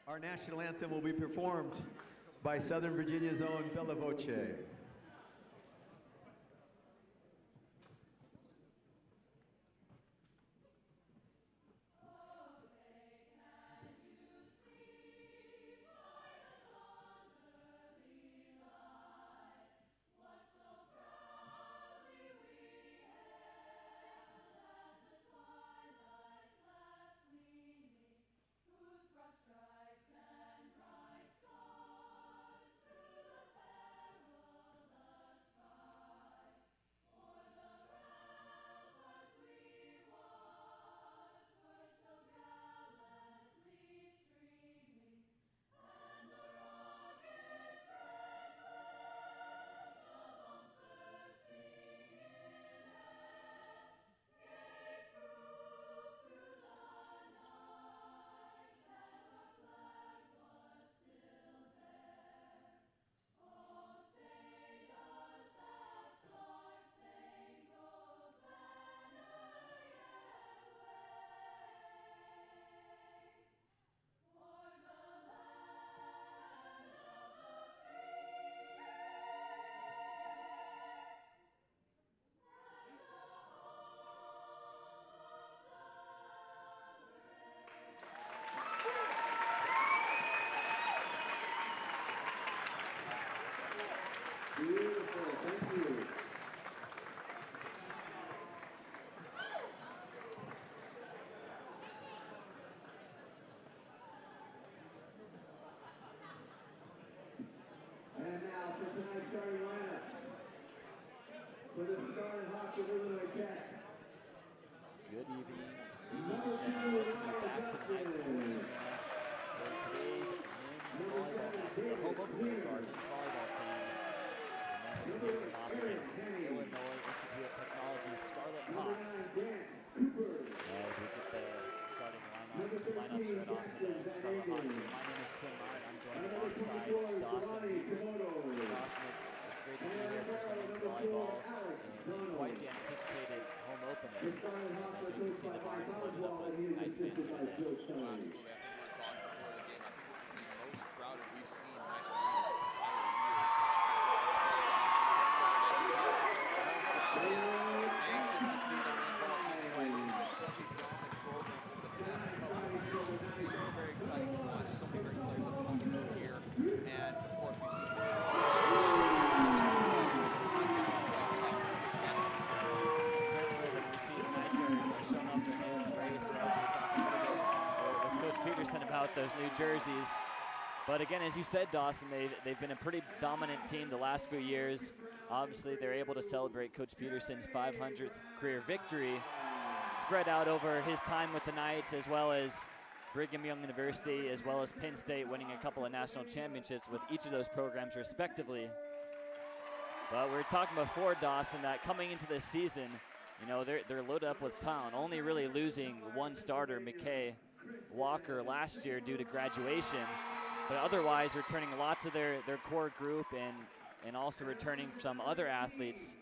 Our national anthem will be performed by Southern Virginia's own Bella Voce. And now for tonight's starting lineup. For the starting Hawks of IIT. Good evening, ladies and gentlemen. Welcome you back to tonight's sports arena for today's men's volleyball match. The home opener for our men's volleyball team. The men facing off against Illinois Institute of Technology Scarlet Hawks. As we get the starting lineups right off for the Scarlet Hawks. My name is Quinn Meyer. I'm joined alongside Dawson Weaver. Dawson, it's great to be here for some men's volleyball and quite the anticipated home opener. As we can see the barns loaded up with nice fans here today. Absolutely. I think we were talking before the game. I think this is the most crowded we've seen Knight Arena this entire year. Anxious to see the volleyball team play. This has been such a dominant program over the past couple of years. It's been so very exciting to watch. So many great players have come through here. And of course, we've seen Peterson about those new jerseys. But again, as you said, Dawson, they've been a pretty dominant team the last few years. Obviously, they're able to celebrate Coach Peterson's 500th career victory, spread out over his time with the Knights, as well as Brigham Young University, as well as Penn State, winning a couple of national championships with each of those programs respectively. But we were talking before, Dawson, that coming into this season, you know, they're loaded up with talent, only really losing one starter, McKay Walker, last year due to graduation, but otherwise returning lots of their core group and also returning some other athletes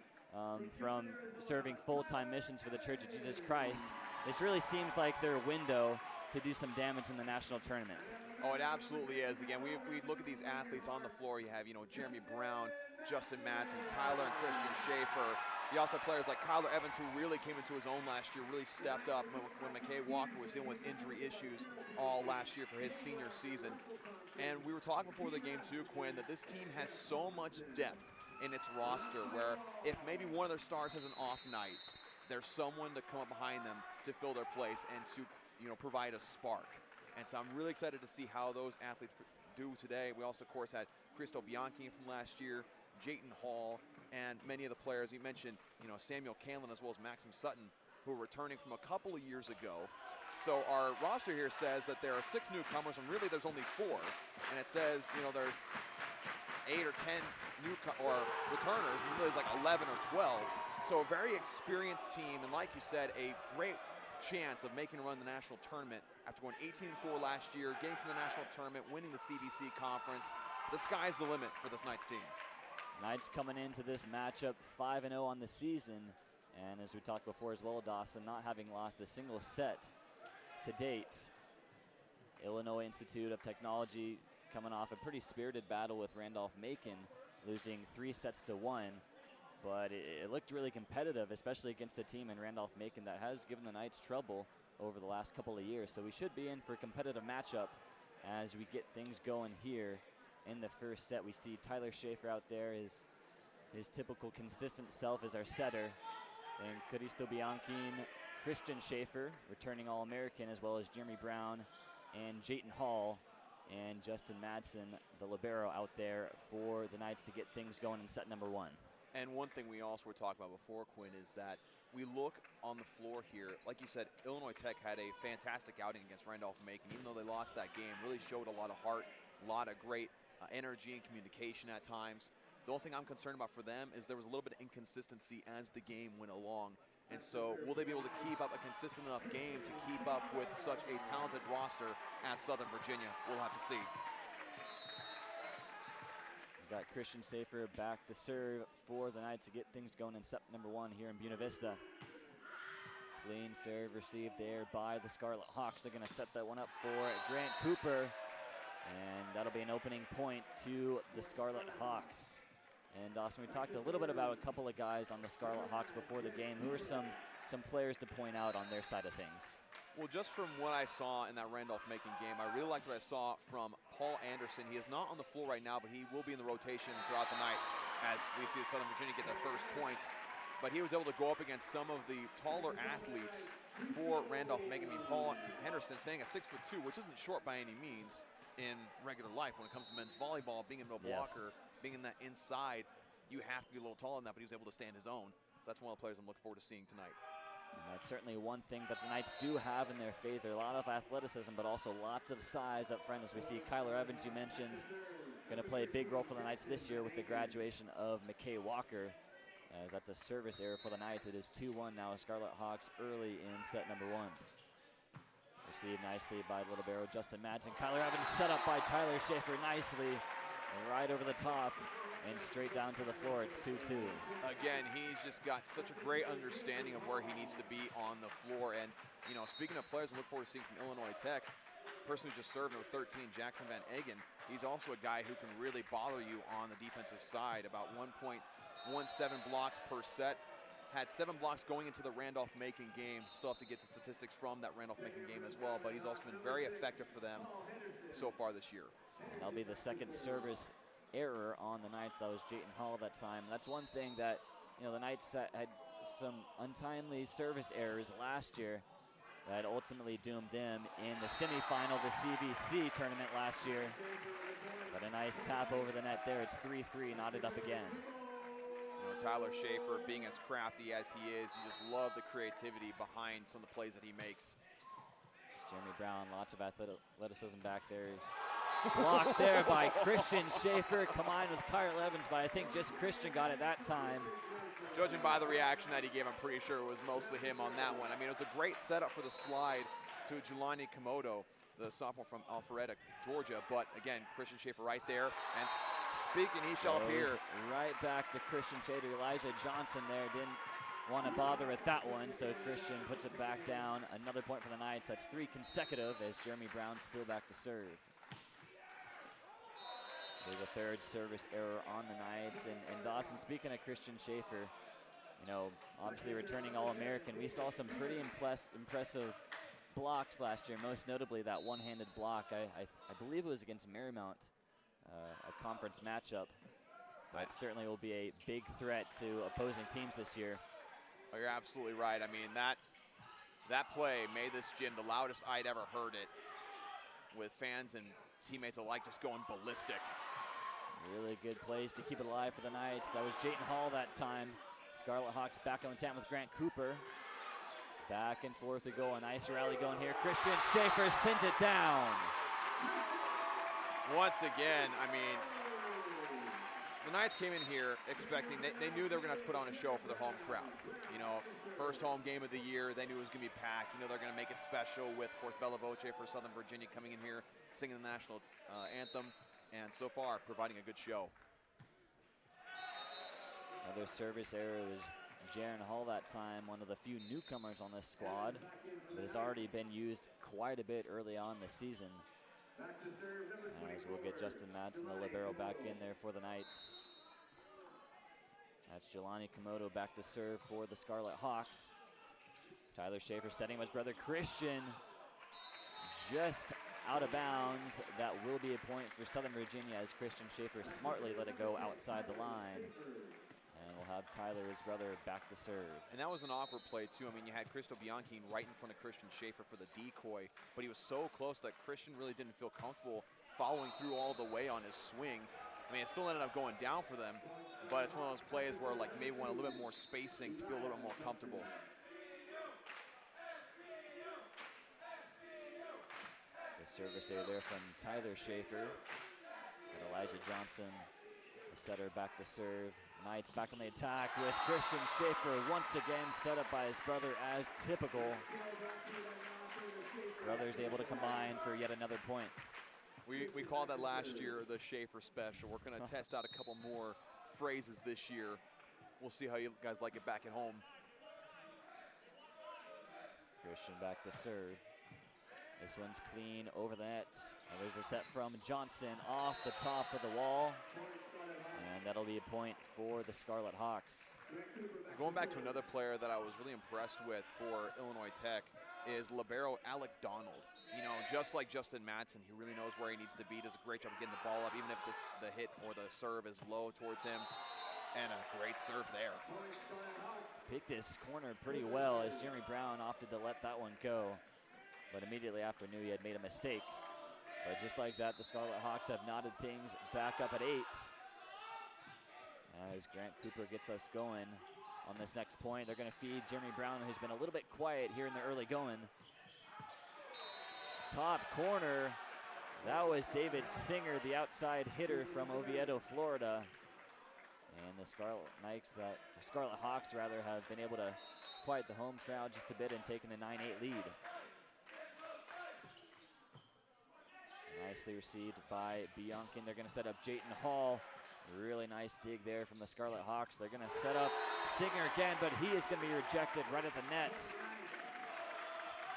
from serving full-time missions for the Church of Jesus Christ. This really seems like their window to do some damage in the national tournament. Oh, it absolutely is. Again, we look at these athletes on the floor. You have, Jeremy Brown, Justin Madsen, Tyler and Christian Schaefer. You also have players like Kyler Evans, who really came into his own last year, really stepped up when McKay Walker was dealing with injury issues all last year for his senior season. And we were talking before the game too, Quinn, that this team has so much depth in its roster where if maybe one of their stars has an off night, there's someone to come up behind them to fill their place and to provide a spark. And so I'm really excited to see how those athletes do today. We also, of course, had Cristo Bianchi from last year, Jayton Hall, and many of the players. You mentioned, Samuel Canlin as well as Maxim Sutton, who are returning from a couple of years ago. So our roster here says that there are 6 newcomers, and really there's only 4. And it says, there's 8 or 10 returners, and really there's like 11 or 12. So a very experienced team, and like you said, a great chance of making a run in the national tournament after going 18-4 last year, getting to the national tournament, winning the CBC conference. The sky's the limit for this Knights team. Knights coming into this matchup 5-0 on the season, and as we talked before as well, Dawson, not having lost a single set to date. Illinois Institute of Technology coming off a pretty spirited battle with Randolph-Macon, losing 3-1. But it looked really competitive, especially against a team in Randolph-Macon that has given the Knights trouble over the last couple of years. So we should be in for a competitive matchup as we get things going here in the first set. We see Tyler Schaefer out there, his typical consistent self as our setter. And Caristo Bianchine, Christian Schaefer, returning All-American, as well as Jeremy Brown and Jayton Hall and Justin Madsen, the libero, out there for the Knights to get things going in set number 1. And one thing we also were talking about before, Quinn, is that we look on the floor here. Like you said, Illinois Tech had a fantastic outing against Randolph-Macon. Even though they lost that game, really showed a lot of heart, a lot of great energy and communication at times. The only thing I'm concerned about for them is there was a little bit of inconsistency as the game went along. And so will they be able to keep up a consistent enough game to keep up with such a talented roster as Southern Virginia? We'll have to see. We've got Christian Schaefer back to serve for the Knights to get things going in set number 1 here in Buena Vista. Clean serve received there by the Scarlet Hawks. They're going to set that one up for Grant Cooper. And that'll be an opening point to the Scarlet Hawks. And Dawson, we talked a little bit about a couple of guys on the Scarlet Hawks before the game. Who are some players to point out on their side of things? Well, just from what I saw in that Randolph-Macon game, I really liked what I saw from Paul Anderson. He is not on the floor right now, but he will be in the rotation throughout the night as we see Southern Virginia get their first points. But he was able to go up against some of the taller athletes for Randolph-Macon. I mean, Paul Henderson staying at 6'2", which isn't short by any means in regular life when it comes to men's volleyball. Being a middle blocker, being in that inside, you have to be a little taller than that, but he was able to stand his own. So that's one of the players I'm looking forward to seeing tonight. And that's certainly one thing that the Knights do have in their favor. A lot of athleticism, but also lots of size up front, as we see Kyler Evans, you mentioned, going to play a big role for the Knights this year with the graduation of McKay Walker. As that's a service error for the Knights. It is 2-1 now, Scarlet Hawks early in set number 1. Received nicely by the libero Justin Madsen. Kyler Evans set up by Tyler Schaefer nicely, right over the top and straight down to the floor. It's 2-2. Again, he's just got such a great understanding of where he needs to be on the floor. And, you know, speaking of players I look forward to seeing from Illinois Tech, person who just served number 13, Jackson Van Eggen, he's also a guy who can really bother you on the defensive side. About 1.17 blocks per set. Had 7 blocks going into the Randolph-Macon game. Still have to get the statistics from that Randolph-Macon game as well, but he's also been very effective for them so far this year. And that'll be the second service error on the Knights. That was Jayton Hall that time. That's one thing that, you know, the Knights had some untimely service errors last year that ultimately doomed them in the semifinal of the CVC tournament last year. But a nice tap over the net there. It's 3-3, knotted up again. You know, Tyler Schaefer, being as crafty as he is, you just love the creativity behind some of the plays that he makes. Jeremy Brown, lots of athleticism back there. Blocked there by Christian Schaefer, combined with Kyle Evans, but I think just Christian got it that time. Judging by the reaction that he gave, I'm pretty sure it was mostly him on that one. I mean, it was a great setup for the slide to Jelani Komodo, the sophomore from Alpharetta, Georgia. But again, Christian Schaefer right there. And speaking, he shall appear. Right back to Christian Schaefer. Elijah Johnson there didn't want to bother with that one, so Christian puts it back down. Another point for the Knights. That's 3 consecutive as Jeremy Brown's still back to serve. There's a third service error on the Knights. And Dawson, speaking of Christian Schaefer, you know, obviously returning All-American, we saw some pretty impressive blocks last year, most notably that one-handed block. I believe it was against Marymount, a conference matchup. But certainly will be a big threat to opposing teams this year. Oh, you're absolutely right. I mean, that play made this gym the loudest I'd ever heard it, with fans and teammates alike just going ballistic. Really good plays to keep it alive for the Knights. That was Jayton Hall that time. Scarlet Hawks back on attack with Grant Cooper. Back and forth we go. A nice rally going here. Christian Schaefer sends it down. Once again, I mean, the Knights came in here expecting, they knew they were going to have to put on a show for their home crowd. You know, first home game of the year, they knew it was going to be packed. You know, they're going to make it special with, of course, Bella Voce for Southern Virginia coming in here, singing the national anthem, and so far providing a good show. Another service error was Jaron Hall that time, one of the few newcomers on this squad, but has already been used quite a bit early on this season. As we'll get Justin Madsen, the libero, back in there for the Knights. That's Jelani Komodo back to serve for the Scarlet Hawks. Tyler Schaefer setting up his brother Christian, just out of bounds. That will be a point for Southern Virginia as Christian Schaefer smartly let it go outside the line. And we'll have Tyler, his brother, back to serve. And that was an awkward play, too. I mean, you had Cristo Bianchi right in front of Christian Schaefer for the decoy, but he was so close that Christian really didn't feel comfortable following through all the way on his swing. I mean, it still ended up going down for them, but it's one of those plays where, like, maybe want a little bit more spacing to feel a little bit more comfortable. The service there from Tyler Schaefer. And Elijah Johnson, the setter, back to serve. Knights back on the attack with Christian Schaefer once again set up by his brother as typical. Brothers able to combine for yet another point. We called that last year the Schaefer special. We're going to test out a couple more phrases this year. We'll see how you guys like it back at home. Christian back to serve. This one's clean over the net. And there's a set from Johnson off the top of the wall. And that'll be a point for the Scarlet Hawks. Going back to another player that I was really impressed with for Illinois Tech is libero Alec Donald. You know, just like Justin Madsen, he really knows where he needs to be, does a great job of getting the ball up, even if the hit or the serve is low towards him. And a great serve there. Picked his corner pretty well as Jeremy Brown opted to let that one go. But immediately after knew he had made a mistake. But just like that, the Scarlet Hawks have knotted things back up at 8. As Grant Cooper gets us going on this next point, they're going to feed Jeremy Brown, who's been a little bit quiet here in the early going. Top corner, that was David Singer, the outside hitter from Oviedo, Florida. And the Scarlet Hawks rather, have been able to quiet the home crowd just a bit and taken a 9-8 lead. Nicely received by Bianchi. They're going to set up Jayton Hall. Really nice dig there from the Scarlet Hawks. They're going to set up Singer again, but he is going to be rejected right at the net.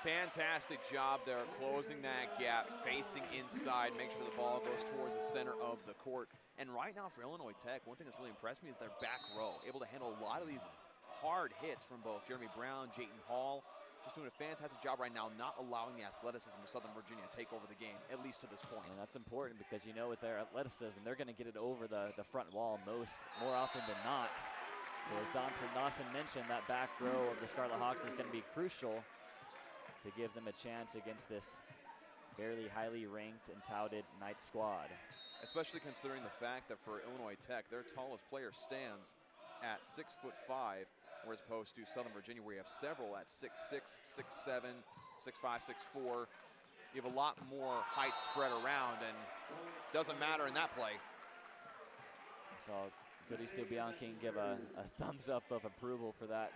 Fantastic job there, closing that gap, facing inside, make sure the ball goes towards the center of the court. And right now for Illinois Tech, one thing that's really impressed me is their back row, able to handle a lot of these hard hits from both Jeremy Brown, Jayton Hall. Just doing a fantastic job right now, not allowing the athleticism of Southern Virginia to take over the game, at least to this point. And that's important because, you know, with their athleticism, they're going to get it over the front wall more often than not. So as Dawson mentioned, that back row of the Scarlet Hawks is going to be crucial to give them a chance against this barely highly ranked and touted Knights squad. Especially considering the fact that for Illinois Tech, their tallest player stands at 6'5", whereas opposed to Southern Virginia, where you have several at 6'6", 6'7", 6'5", 6'4". You have a lot more height spread around, and doesn't matter in that play. So Goody Stu Bianchi give a thumbs up of approval for that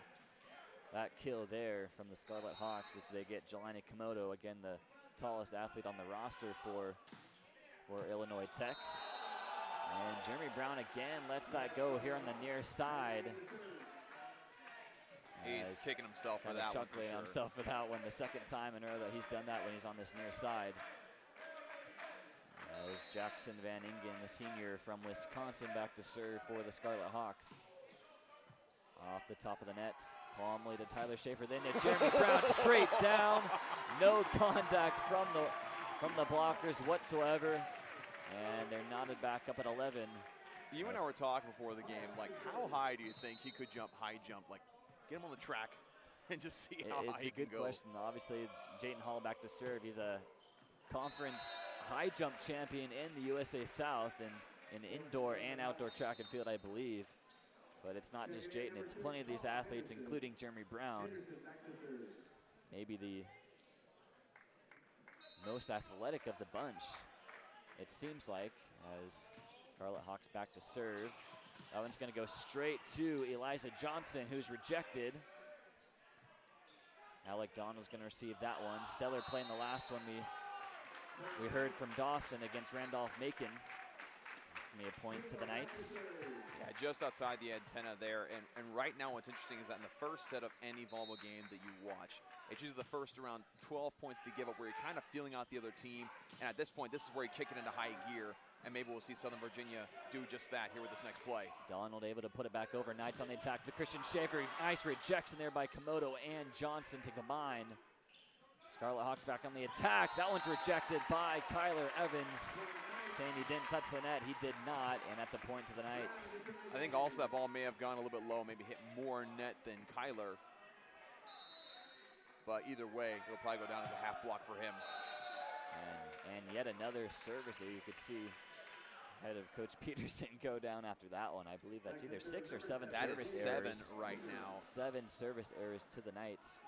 kill there from the Scarlet Hawks as they get Jelani Komodo, again the tallest athlete on the roster for Illinois Tech. And Jeremy Brown again lets that go here on the near side. He's kicking himself for that one. Chuckling himself for that one. The second time in a row that he's done that when he's on this near side. As Jackson Van Ingen, the senior from Wisconsin, back to serve for the Scarlet Hawks. Off the top of the net, calmly to Tyler Schaefer, then to Jeremy Brown, straight down. No contact from the blockers whatsoever. And they're knotted back up at 11. You and I were talking before the game, like how high do you think he could jump high jump? Like get him on the track and just see how high he can go. It's a good question. Obviously, Jayton Hall back to serve. He's a conference high jump champion in the USA South in indoor and outdoor track and field, I believe. But it's not just Jayton, it's plenty of these athletes, including Jeremy Brown. Maybe the most athletic of the bunch, it seems like, as Scarlet Hawks back to serve. That one's going to go straight to Elijah Johnson, who's rejected. Alec Donald's going to receive that one. Stellar playing the last one we heard from Dawson against Randolph-Macon. Gonna be a point to the Knights. Yeah, just outside the antenna there. And right now what's interesting is that in the first set of any volleyball game that you watch, it's usually the first around 12 points to give up where you're kind of feeling out the other team. And at this point, this is where you kick it into high gear. And maybe we'll see Southern Virginia do just that here with this next play. Donald able to put it back over. Knights on the attack. The Christian Schaefer. Nice rejection there by Komodo and Johnson to combine. Scarlet Hawks back on the attack. That one's rejected by Kyler Evans. Saying he didn't touch the net. He did not, and that's a point to the Knights. I think also that ball may have gone a little bit low, maybe hit more net than Kyler. But either way, it'll probably go down as a half block for him. And yet another service that you could see head of Coach Peterson go down after that one. I believe that's either 6 or 7 service errors. That is 7 right now. 7 service errors to the Knights.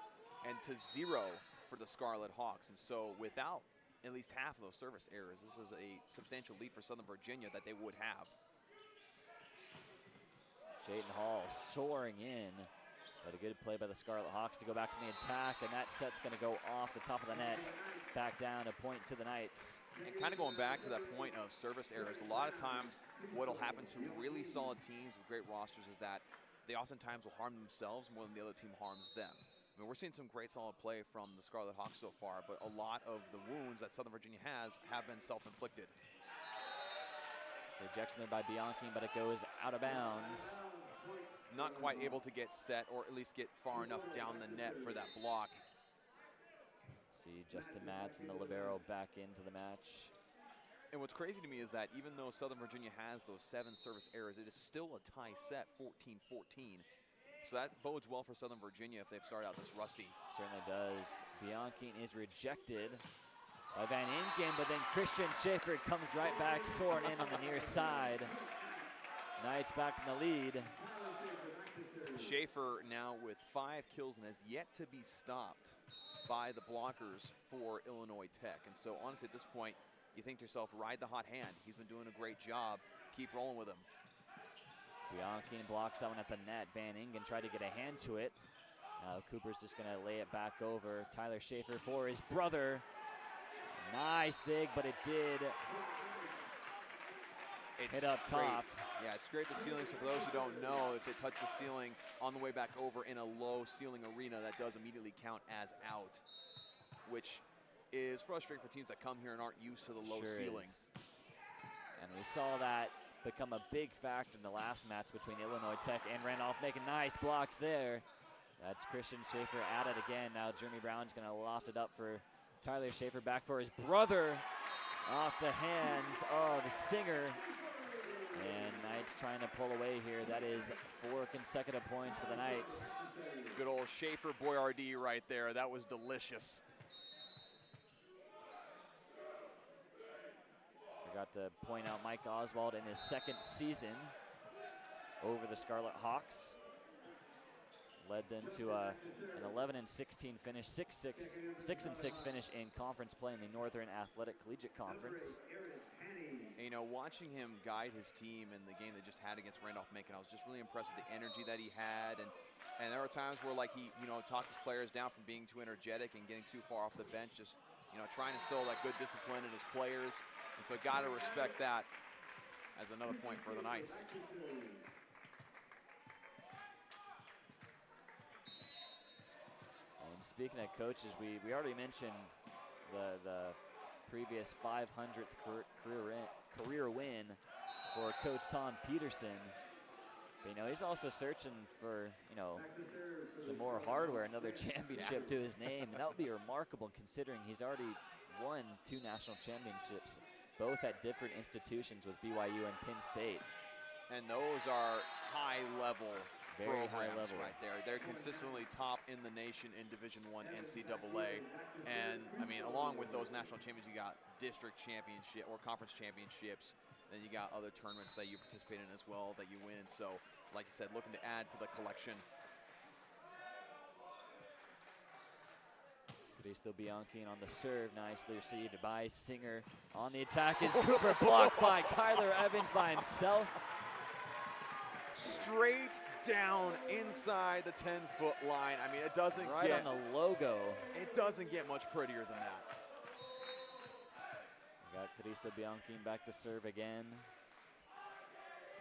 And to 0 for the Scarlet Hawks. And so without at least half of those service errors, this is a substantial lead for Southern Virginia that they would have. Jayden Hall soaring in, but a good play by the Scarlet Hawks to go back in the attack, and that set's gonna go off the top of the net. Back down, a point to the Knights. And kind of going back to that point of service errors, a lot of times what'll happen to really solid teams with great rosters is that they oftentimes will harm themselves more than the other team harms them. I mean, we're seeing some great solid play from the Scarlet Hawks so far, but a lot of the wounds that Southern Virginia has have been self-inflicted. Rejection there by Bianchi, but it goes out of bounds. Not quite able to get set or at least get far enough down the net for that block. See Justin Matz and the libero back into the match. And what's crazy to me is that even though Southern Virginia has those 7 service errors, it is still a tie set, 14-14. So that bodes well for Southern Virginia if they've started out this rusty. Certainly does. Bianchi is rejected by Van Ingen, but then Christian Schaefer comes right back, soaring in on the near side. Knights back in the lead. Schaefer now with 5 kills and has yet to be stopped by the blockers for Illinois Tech. And so honestly at this point, you think to yourself, ride the hot hand. He's been doing a great job. Keep rolling with him. Bianchi blocks that one at the net. Van Ingen tried to get a hand to it. Now Cooper's just gonna lay it back over. Tyler Schaefer for his brother. Nice dig, but it did hit up top. Yeah, it scraped the ceiling, so for those who don't know, if it touched the ceiling on the way back over in a low ceiling arena, that does immediately count as out, which is frustrating for teams that come here and aren't used to the low ceiling. And we saw that become a big factor in the last match between Illinois Tech and Randolph, making nice blocks there. That's Christian Schaefer at it again. Now Jeremy Brown's gonna loft it up for Tyler Schaefer, back for his brother, off the hands of Singer. And Knights trying to pull away here. That is 4 consecutive points for the Knights. Good old Schaefer Boyardee right there. That was delicious. Forgot to point out Mike Oswald in his 2nd season over the Scarlet Hawks. Led them to an 11-16 finish, 6-6 finish in conference play in the Northern Athletic Collegiate Conference. And, you know, watching him guide his team in the game they just had against Randolph-Macon, I was just really impressed with the energy that he had. And there were times where, like, he, you know, talked his players down from being too energetic and getting too far off the bench, just, you know, trying to instill that good discipline in his players. And so got to respect that as another point for the Knights. And speaking of coaches, we already mentioned the previous 500th career win for Coach Tom Peterson. But, you know, he's also searching for, you know, some more hardware, another championship to his name. And that would be remarkable considering he's already won 2 national championships, both at different institutions with BYU and Penn State. And those are high-level Very programs high level right there. They're consistently top in the nation in Division I NCAA. And, I mean, along with those national champions, you got district championship or conference championships. Then you got other tournaments that you participate in as well that you win. So, like I said, looking to add to the collection. Cristo Bianchi on the serve, nicely received by Singer. On the attack is Cooper, blocked by Kyler Evans by himself. Straight down inside the 10-foot line. I mean, it doesn't right get... on the logo. It doesn't get much prettier than that. We got Cristo Bianchi back to serve again.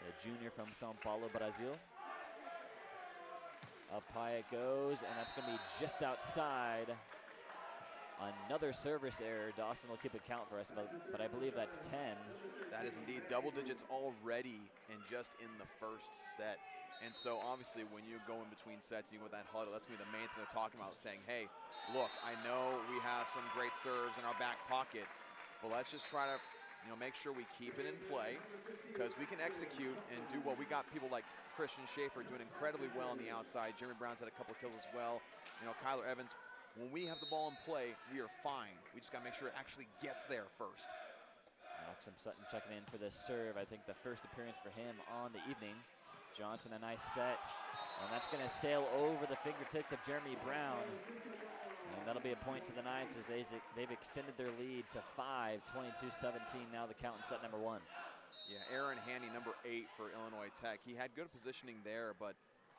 the junior from Sao Paulo, Brazil. Up high it goes, and that's going to be just outside. Another service error. Dawson will keep a count for us, but I believe that's 10. That is indeed double digits already and just in the first set. And so obviously when you go in between sets, you go with that huddle, that's going to be the main thing they're talking about, saying, hey, look, I know we have some great serves in our back pocket, but let's just try to make sure we keep it in play, because we can execute and do what we got. People like Christian Schaefer doing incredibly well on the outside. Jeremy Brown's had a couple of kills as well. Kyler Evans, when we have the ball in play, we are fine. We just got to make sure it actually gets there first. Maxim Sutton checking in for this serve. I think the first appearance for him on the evening. Johnson, a nice set. And that's going to sail over the fingertips of Jeremy Brown. And that'll be a point to the Knights as they've extended their lead to 5, 22-17 now the count in set number 1. Yeah, Aaron Haney, number 8 for Illinois Tech. He had good positioning there, but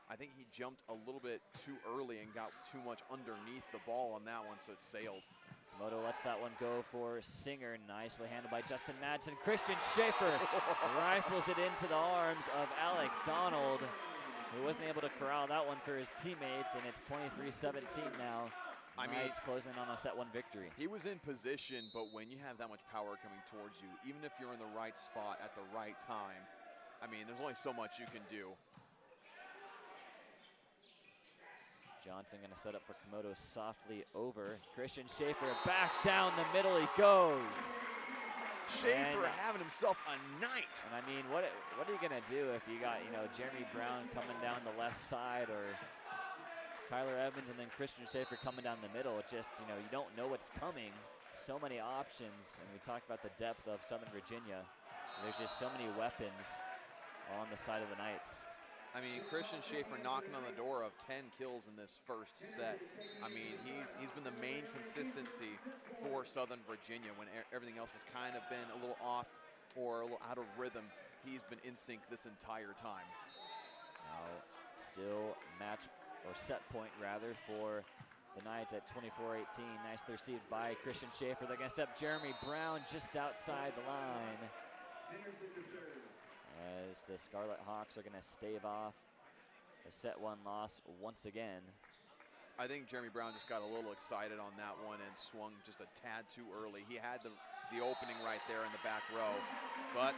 I think he jumped a little bit too early and got too much underneath the ball on that one, so it sailed. Komodo lets that one go for Singer. Nicely handled by Justin Madsen. Christian Schaefer rifles it into the arms of Alec Donald, who wasn't able to corral that one for his teammates, and it's 23-17 now. Knights closing on a set 1 victory. He was in position, but when you have that much power coming towards you, even if you're in the right spot at the right time, there's only so much you can do. Johnson going to set up for Komodo softly over. Christian Schaefer back down the middle he goes. Schaefer having himself a night. And what are you going to do if you got, Jeremy Brown coming down the left side, or Kyler Evans and then Christian Schaefer coming down the middle? It just, you don't know what's coming. So many options, and we talked about the depth of Southern Virginia. There's just so many weapons on the side of the Knights. Christian Schaefer knocking on the door of 10 kills in this first set. He's been the main consistency for Southern Virginia when everything else has kind of been a little off or a little out of rhythm. He's been in sync this entire time. Now, still match or set point rather for the Knights at 24-18. Nicely received by Christian Schaefer. They're going to step Jeremy Brown just outside the line, as the Scarlet Hawks are going to stave off a set 1 loss once again. I think Jeremy Brown just got a little excited on that one and swung just a tad too early. He had the opening right there in the back row, but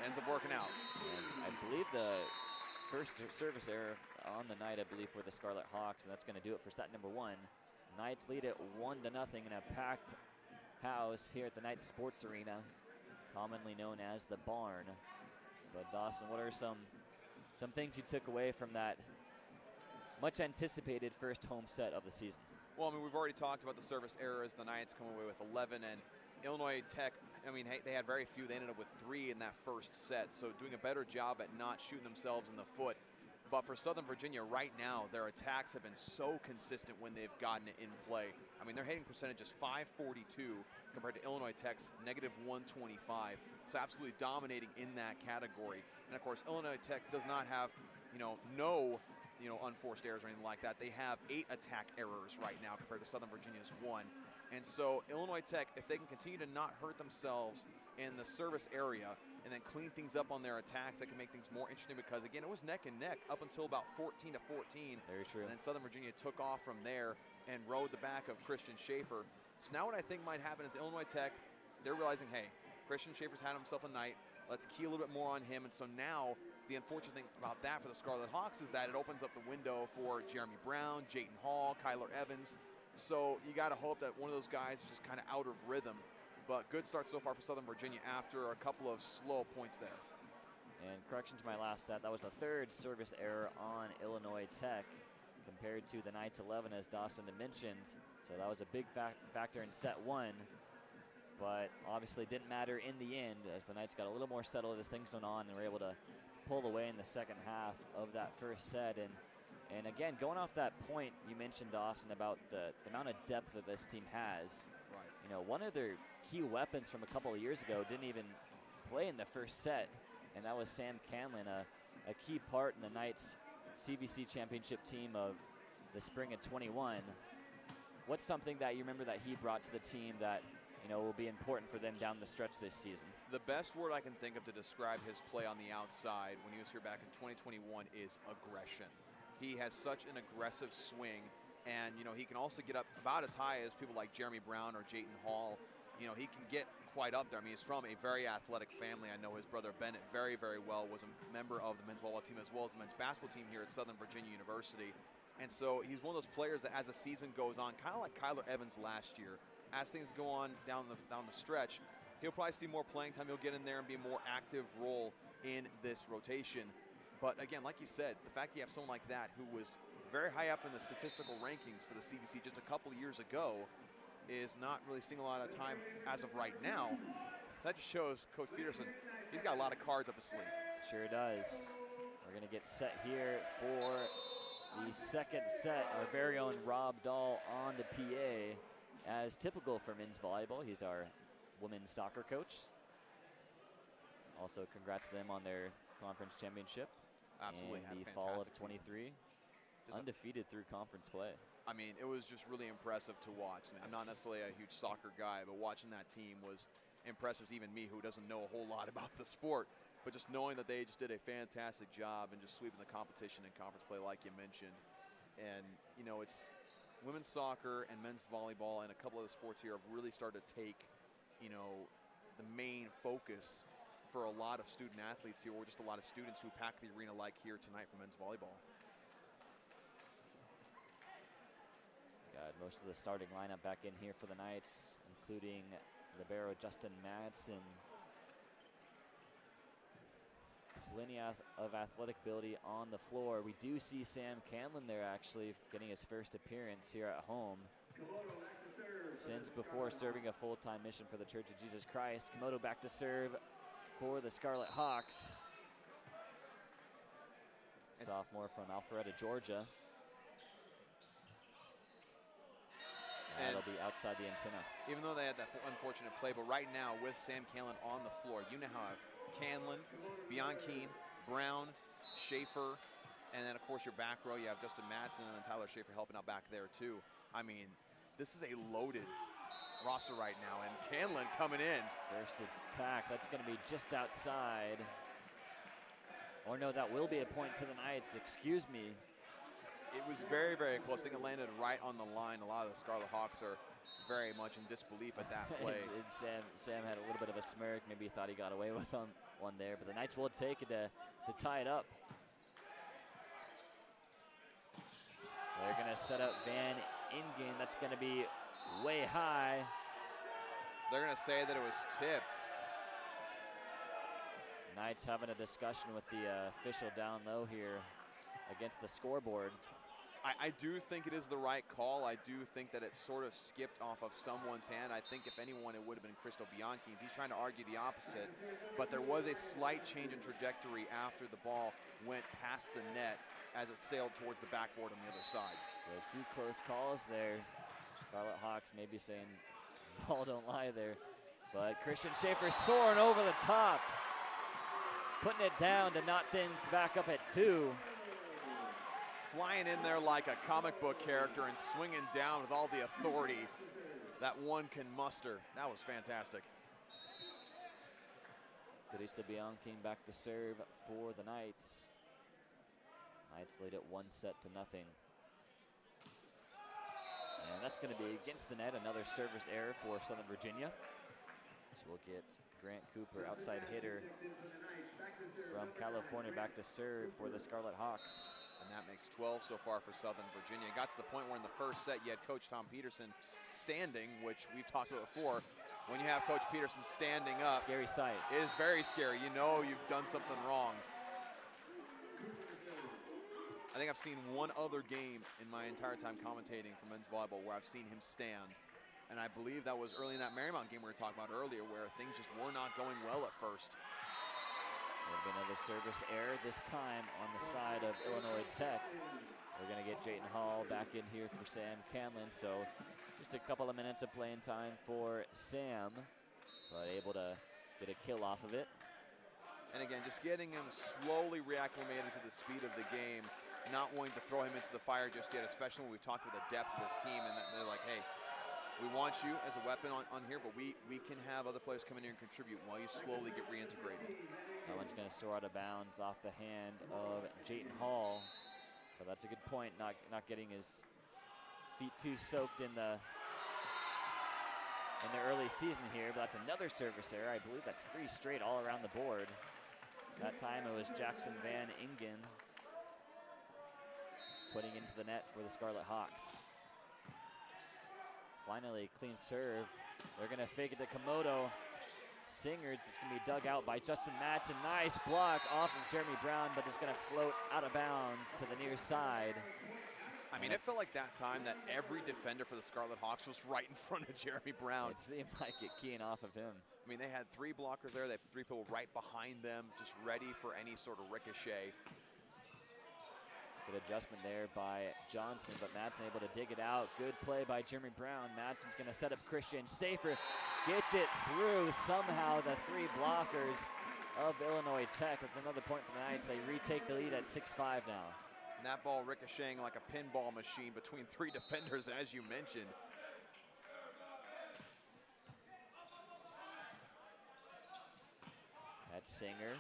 ends up working out. And I believe the first service error on the night, I believe, for the Scarlet Hawks, and that's going to do it for set number 1. Knights lead it 1-0 in a packed house here at the Knights Sports Arena, commonly known as the Barn. But Dawson, what are some things you took away from that much anticipated first home set of the season? Well, we've already talked about the service errors. The Knights come away with 11, and Illinois Tech, they had very few. They ended up with 3 in that first set, so doing a better job at not shooting themselves in the foot. But for Southern Virginia right now, their attacks have been so consistent when they've gotten it in play. Their hitting percentage is .542 compared to Illinois Tech's -125. So absolutely dominating in that category. And of course, Illinois Tech does not have, no unforced errors or anything like that. They have 8 attack errors right now compared to Southern Virginia's 1. And so Illinois Tech, if they can continue to not hurt themselves in the service area and then clean things up on their attacks, that can make things more interesting, because again, it was neck and neck up until about 14-14. Very true. And then Southern Virginia took off from there and rode the back of Christian Schaefer. So now what I think might happen is Illinois Tech, they're realizing, hey, Christian Schaefer's had himself a night. Let's key a little bit more on him. And so now the unfortunate thing about that for the Scarlet Hawks is that it opens up the window for Jeremy Brown, Jayton Hall, Kyler Evans. So you got to hope that one of those guys is just kind of out of rhythm. But good start so far for Southern Virginia after a couple of slow points there. And correction to my last stat, that was the 3rd service error on Illinois Tech compared to the Knights 11, as Dawson had mentioned. So that was a big factor in set 1. But obviously didn't matter in the end, as the Knights got a little more settled as things went on and were able to pull away in the second half of that first set. And again, going off that point you mentioned, Dawson, about the amount of depth that this team has. Right. One of their key weapons from a couple of years ago didn't even play in the first set, and that was Sam Canlin, a key part in the Knights CVC championship team of the spring of 21. What's something that you remember that he brought to the team that will be important for them down the stretch this season. The best word I can think of to describe his play on the outside when he was here back in 2021 is aggression. He has such an aggressive swing, and he can also get up about as high as people like Jeremy Brown or Jayton Hall. He can get quite up there. I mean, he's from a very athletic family. I know his brother Bennett very, very well, was a member of the men's volleyball team as well as the men's basketball team here at Southern Virginia University. And so he's one of those players that as the season goes on, kind of like Kyler Evans last year, as things go on down the stretch, he'll probably see more playing time. He'll get in there and be a more active role in this rotation. But again, like you said, the fact you have someone like that who was very high up in the statistical rankings for the CVC just a couple of years ago is not really seeing a lot of time as of right now. That just shows Coach Peterson, he's got a lot of cards up his sleeve. Sure does. We're going to get set here for the second set. Our very own Rob Dahl on the PA. As typical for men's volleyball, he's our women's soccer coach. Also, congrats to them on their conference championship. Absolutely. In the fall of 23. Undefeated through conference play. I mean, it was just really impressive to watch. I mean, I'm not necessarily a huge soccer guy, but watching that team was impressive to even me, who doesn't know a whole lot about the sport. But just knowing that they just did a fantastic job and just sweeping the competition in conference play like you mentioned. And, it's women's soccer and men's volleyball and a couple of the sports here have really started to take, the main focus for a lot of student athletes here, or just a lot of students who pack the arena like here tonight for men's volleyball. Got most of the starting lineup back in here for the Knights, including libero Justin Madsen. Plenty of athletic ability on the floor. We do see Sam Canlin there actually getting his first appearance here at home since before serving a full-time mission for the Church of Jesus Christ. Komodo back to serve for the Scarlet Hawks. Sophomore from Alpharetta, Georgia. And that'll be outside the antenna. Even though they had that unfortunate play, but right now with Sam Canlin on the floor, you now have Canlin, Bianchine, Brown, Schaefer, and then of course your back row, you have Justin Madsen and then Tyler Schaefer helping out back there too. I mean, this is a loaded roster right now, and Canlin coming in. First attack, that's gonna be just outside. Or no, that will be a point to the Knights, excuse me. It was very, very close. I think it landed right on the line. A lot of the Scarlet Hawks are very much in disbelief at that play. Sam had a little bit of a smirk. Maybe he thought he got away with one there, but the Knights will take it to tie it up. They're gonna set up Van Ingen. That's gonna be way high. They're gonna say that it was tipped. Knights having a discussion with the official down low here against the scoreboard. I do think it is the right call. I do think that it sort of skipped off of someone's hand. I think if anyone, it would have been Crystal Bianchines. He's trying to argue the opposite, but there was a slight change in trajectory after the ball went past the net as it sailed towards the backboard on the other side. So two close calls there. Scarlet Hawks maybe saying, ball don't lie there. But Christian Schaefer soaring over the top, putting it down to knot things back up at 2. Flying in there like a comic book character and swinging down with all the authority that one can muster. That was fantastic. Carista Bianchine back to serve for the Knights. Knights lead it 1-0. And that's going to be against the net, another service error for Southern Virginia. So we'll get Grant Cooper, outside hitter from California, back to serve for the Scarlet Hawks. And that makes 12 so far for Southern Virginia. It got to the point where in the first set you had Coach Tom Peterson standing, which we've talked about before. When you have Coach Peterson standing up, scary sight. It is very scary. You know you've done something wrong. I think I've seen one other game in my entire time commentating for men's volleyball where I've seen him stand. And I believe that was early in that Marymount game we were talking about earlier, where things just were not going well at first. There'll be another service error, this time on the side of Illinois Tech. We're gonna get Jayton Hall back in here for Sam Canlin. So just a couple of minutes of playing time for Sam, but able to get a kill off of it. And again, just getting him slowly reacclimated to the speed of the game, not wanting to throw him into the fire just yet, especially when we've talked about the depth of this team and they're like, hey, we want you as a weapon on here, but we can have other players come in here and contribute while you slowly get reintegrated. That one's going to soar out of bounds off the hand of Jayton Hall. But that's a good point, not getting his feet too soaked in the early season here. But that's another service error. I believe that's 3 straight all around the board. That time it was Jackson Van Ingen putting into the net for the Scarlet Hawks. Finally, clean serve. They're going to fake it to Komodo. Singer, it's going to be dug out by Justin Madsen. Nice block off of Jeremy Brown, but it's going to float out of bounds to the near side. I mean, it felt like that time that every defender for the Scarlet Hawks was right in front of Jeremy Brown. It seemed like it keying off of him. I mean, they had 3 blockers there. They had 3 people right behind them, just ready for any sort of ricochet. Good adjustment there by Johnson, but Madsen able to dig it out. Good play by Jeremy Brown. Madsen's going to set up Christian Schaefer. Gets it through somehow the 3 blockers of Illinois Tech. That's another point for the Knights. They retake the lead at 6-5 now. And that ball ricocheting like a pinball machine between 3 defenders, as you mentioned. That's Singer.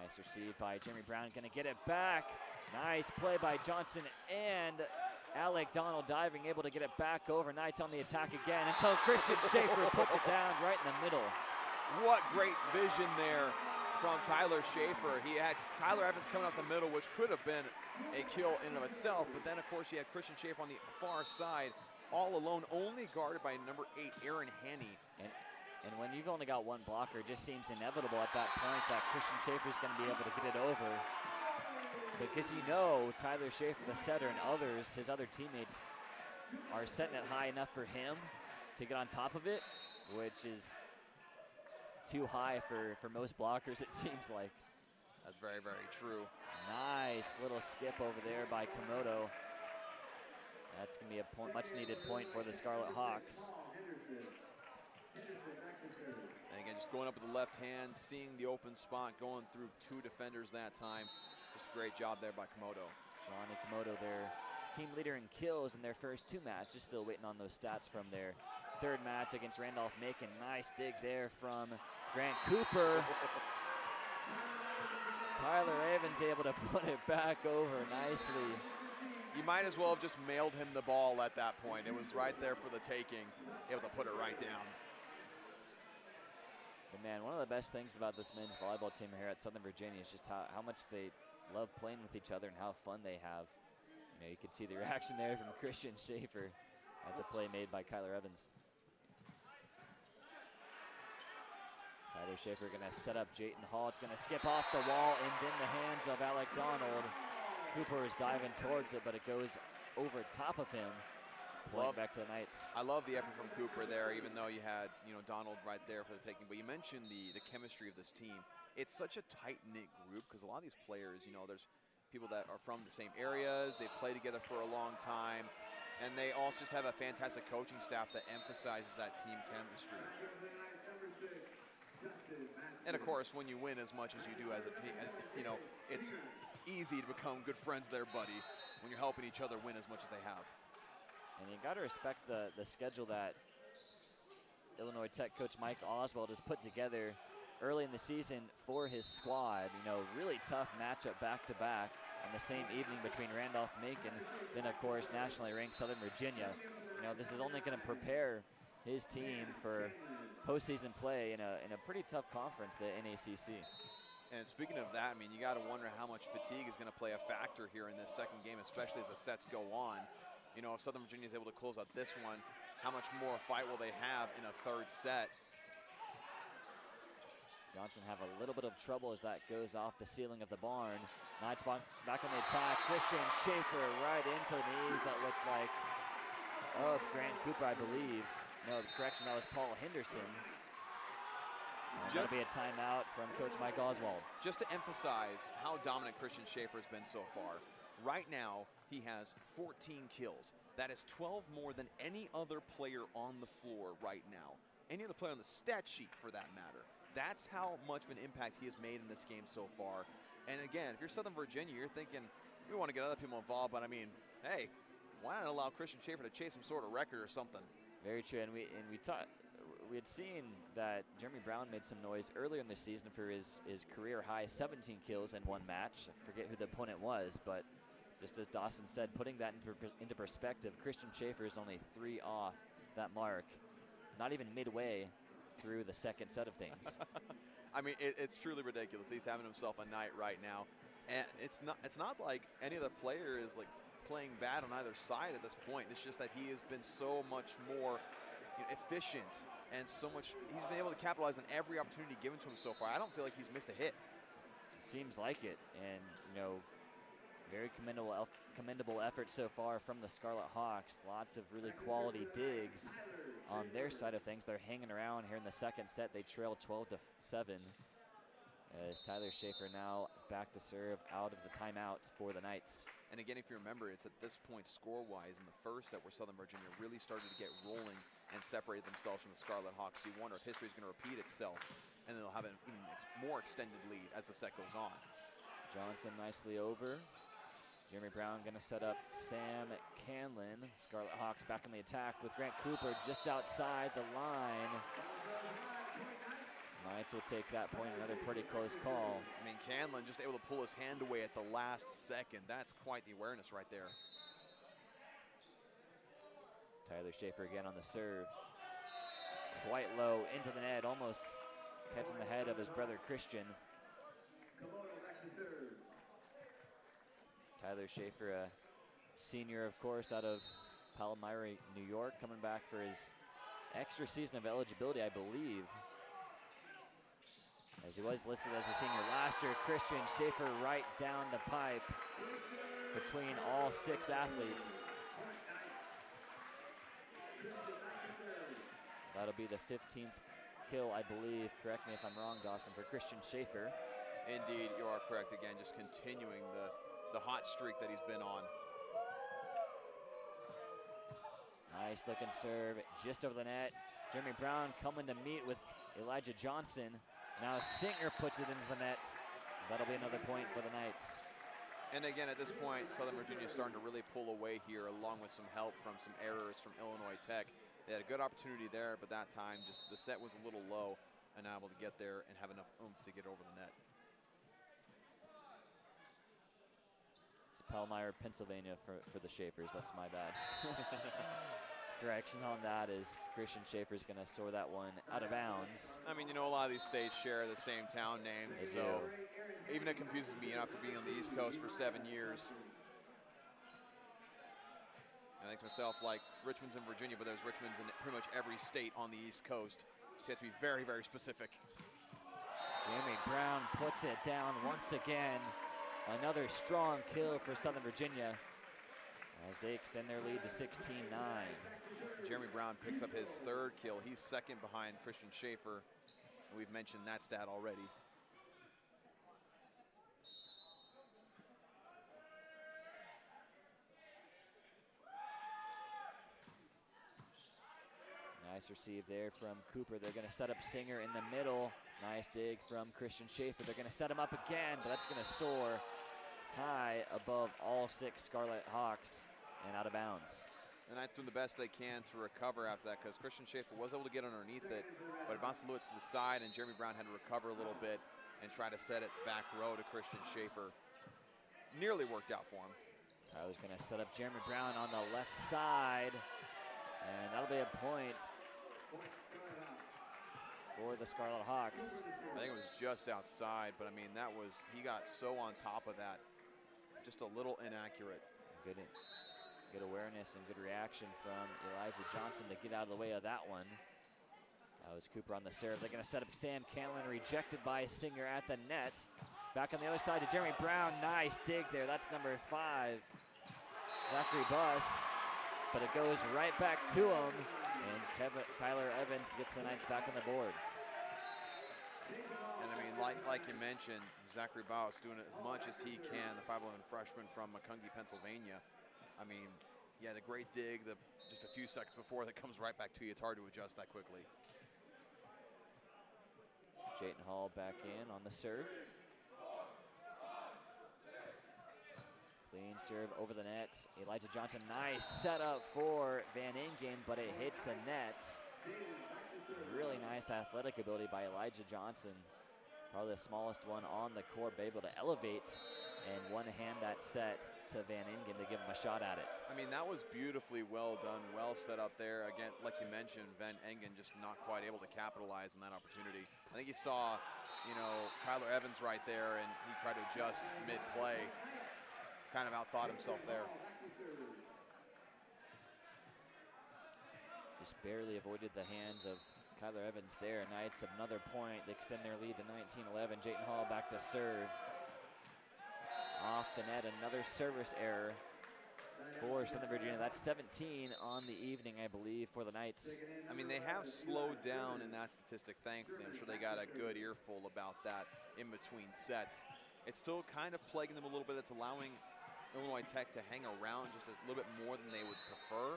Nice receive by Jeremy Brown. Gonna get it back. Nice play by Johnson and Alec Donald diving, able to get it back over. Knights on the attack again until Christian Schaefer puts it down right in the middle. What great vision there from Tyler Schaefer. He had Kyler Evans coming up the middle, which could have been a kill in and of itself, but then of course you had Christian Schaefer on the far side, all alone, only guarded by number 8, Aaron Henney. And when you've only got 1 blocker, it just seems inevitable at that point that Christian Schaefer's gonna be able to get it over. Because you know Tyler Schaefer, the setter, and others, his other teammates, are setting it high enough for him to get on top of it, which is too high for most blockers, it seems like. That's very, very true. Nice little skip over there by Komodo. That's going to be a much needed point for the Scarlet Hawks. And again, just going up with the left hand, seeing the open spot, going through 2 defenders that time. Just a great job there by Komodo. Johnny Komodo, their team leader in kills in their first 2 matches. Still waiting on those stats from their 3rd match against Randolph-Macon. Nice dig there from Grant Cooper. Tyler Evans able to put it back over nicely. You might as well have just mailed him the ball at that point. It was right there for the taking, able to put it right down. But man, one of the best things about this men's volleyball team here at Southern Virginia is just how much they love playing with each other and how fun they have. You know, you could see the reaction there from Christian Schaefer at the play made by Kyler Evans. Tyler Schaefer gonna set up Jayton Hall. It's gonna skip off the wall and in the hands of Alec Donald. Cooper is diving towards it, but it goes over top of him. Back to the Knights. I love the effort from Cooper there, even though you had, you know, Donald right there for the taking. But you mentioned the chemistry of this team. It's such a tight-knit group because a lot of these players, you know, there's people that are from the same areas. They play together for a long time. And they also just have a fantastic coaching staff that emphasizes that team chemistry. And of course, when you win as much as you do as a team, you know, it's easy to become good friends there, buddy, when you're helping each other win as much as they have. And you got to respect the schedule that Illinois Tech coach Mike Oswald has put together early in the season for his squad. You know, really tough matchup back-to-back on the same evening between Randolph-Macon, then of course nationally ranked Southern Virginia. You know, this is only going to prepare his team for postseason play in a pretty tough conference, the NACC. And speaking of that, I mean, you got to wonder how much fatigue is going to play a factor here in this second game, especially as the sets go on. You know, if Southern Virginia is able to close out this one, how much more fight will they have in a 3rd set? Johnson have a little bit of trouble as that goes off the ceiling of the barn. Knights back on the attack. Christian Schaefer right into the knees that looked like of Grant Cooper, I believe. No, correction, that was Paul Henderson. Going to be a timeout from Coach Mike Oswald. Just to emphasize how dominant Christian Schaefer has been so far. Right now, he has 14 kills. That is 12 more than any other player on the floor right now. Any other player on the stat sheet, for that matter. That's how much of an impact he has made in this game so far. And again, if you're Southern Virginia, you're thinking, we want to get other people involved, but I mean, hey, why not allow Christian Schaefer to chase some sort of record or something? Very true, and we had seen that Jeremy Brown made some noise earlier in the season for his career high 17 kills in one match. I forget who the opponent was, but just as Dawson said, putting that into perspective, Christian Schaefer is only 3 off that mark, not even midway through the second set of things. I mean, it's truly ridiculous. He's having himself a night right now, and it's not like any of the player is like playing bad on either side at this point. It's just that he has been so much more efficient and so much. He's been able to capitalize on every opportunity given to him so far. I don't feel like he's missed a hit. It seems like it, and very commendable effort so far from the Scarlet Hawks. Lots of really quality digs on their side of things. They're hanging around here in the second set. They trail 12-7 as Tyler Schaefer now back to serve out of the timeout for the Knights. And again, if you remember, it's at this point score-wise in the first set where Southern Virginia really started to get rolling and separated themselves from the Scarlet Hawks. So you wonder if history is going to repeat itself, and they'll have an even more extended lead as the set goes on. Johnson nicely over. Jeremy Brown going to set up Sam Canlin. Scarlet Hawks back in the attack with Grant Cooper just outside the line. Knights will take that point, another pretty close call. I mean, Canlin just able to pull his hand away at the last second. That's quite the awareness right there. Tyler Schaefer again on the serve. Quite low into the net, almost catching the head of his brother Christian. Tyler Schaefer, a senior, of course, out of Palmyra, New York, coming back for his extra season of eligibility, I believe. As he was listed as a senior last year, Christian Schaefer right down the pipe between all 6 athletes. That'll be the 15th kill, I believe. Correct me if I'm wrong, Dawson, for Christian Schaefer. Indeed, you are correct. Again, just continuing the hot streak that he's been on. Nice looking serve, just over the net. Jeremy Brown coming to meet with Elijah Johnson. Now Singer puts it into the net. That'll be another point for the Knights. And again, at this point, Southern Virginia is starting to really pull away here, along with some help from some errors from Illinois Tech. They had a good opportunity there, but that time just the set was a little low and able to get there and have enough oomph to get over the net. It's Palmyra, Pennsylvania for the Schaefers. That's my bad. Correction on that is Christian Schaefer's going to soar that one out of bounds. I mean, a lot of these states share the same town name, so even it confuses me after being on the East Coast for 7 years. I think to myself, like, Richmond's in Virginia, but there's Richmonds in pretty much every state on the East Coast. So you have to be very, very specific. Jeremy Brown puts it down once again. Another strong kill for Southern Virginia as they extend their lead to 16-9. Jeremy Brown picks up his 3rd kill. He's second behind Christian Schaefer. We've mentioned that stat already. Nice receive there from Cooper. They're going to set up Singer in the middle. Nice dig from Christian Schaefer. They're going to set him up again, but that's going to soar high above all 6 Scarlet Hawks and out of bounds. And Knights doing the best they can to recover after that, because Christian Schaefer was able to get underneath it, but it bounced a little to the side, and Jeremy Brown had to recover a little bit and try to set it back row to Christian Schaefer. Nearly worked out for him. Tyler's going to set up Jeremy Brown on the left side, and that'll be a point for the Scarlet Hawks. I think it was just outside, but I mean, he got so on top of that, just a little inaccurate. Good awareness and good reaction from Elijah Johnson to get out of the way of that one. That was Cooper on the serve. They're going to set up Sam Canlin, rejected by Singer at the net. Back on the other side to Jeremy Brown. Nice dig there. That's number 5, Zachary Buss. But it goes right back to him. And Kyler Evans gets the Knights back on the board. And I mean, like you mentioned, Zachary Buss doing as much as he can, the 5'11" freshman from Macungie, Pennsylvania. I mean, yeah, the great dig, just a few seconds before that comes right back to you. It's hard to adjust that quickly. Jayton Hall back in on the serve. Clean serve over the net. Elijah Johnson, nice setup for Van Ingen, but it hits the net. Really nice athletic ability by Elijah Johnson. Probably the smallest one on the court, but able to elevate and one-hand that set to Van Ingen to give him a shot at it. I mean, that was beautifully well done, well set up there. Again, like you mentioned, Van Ingen just not quite able to capitalize on that opportunity. I think you saw, you know, Kyler Evans right there, and he tried to adjust mid-play. Kind of outthought himself there. Just barely avoided the hands of Kyler Evans there. Knights another point to extend their lead to 19-11. Jayton Hall back to serve. Off the net, another service error for Southern Virginia. That's 17 on the evening, I believe, for the Knights. I mean, they have slowed down in that statistic, thankfully. I'm sure they got a good earful about that in between sets. It's still kind of plaguing them a little bit. It's allowing Illinois Tech to hang around just a little bit more than they would prefer.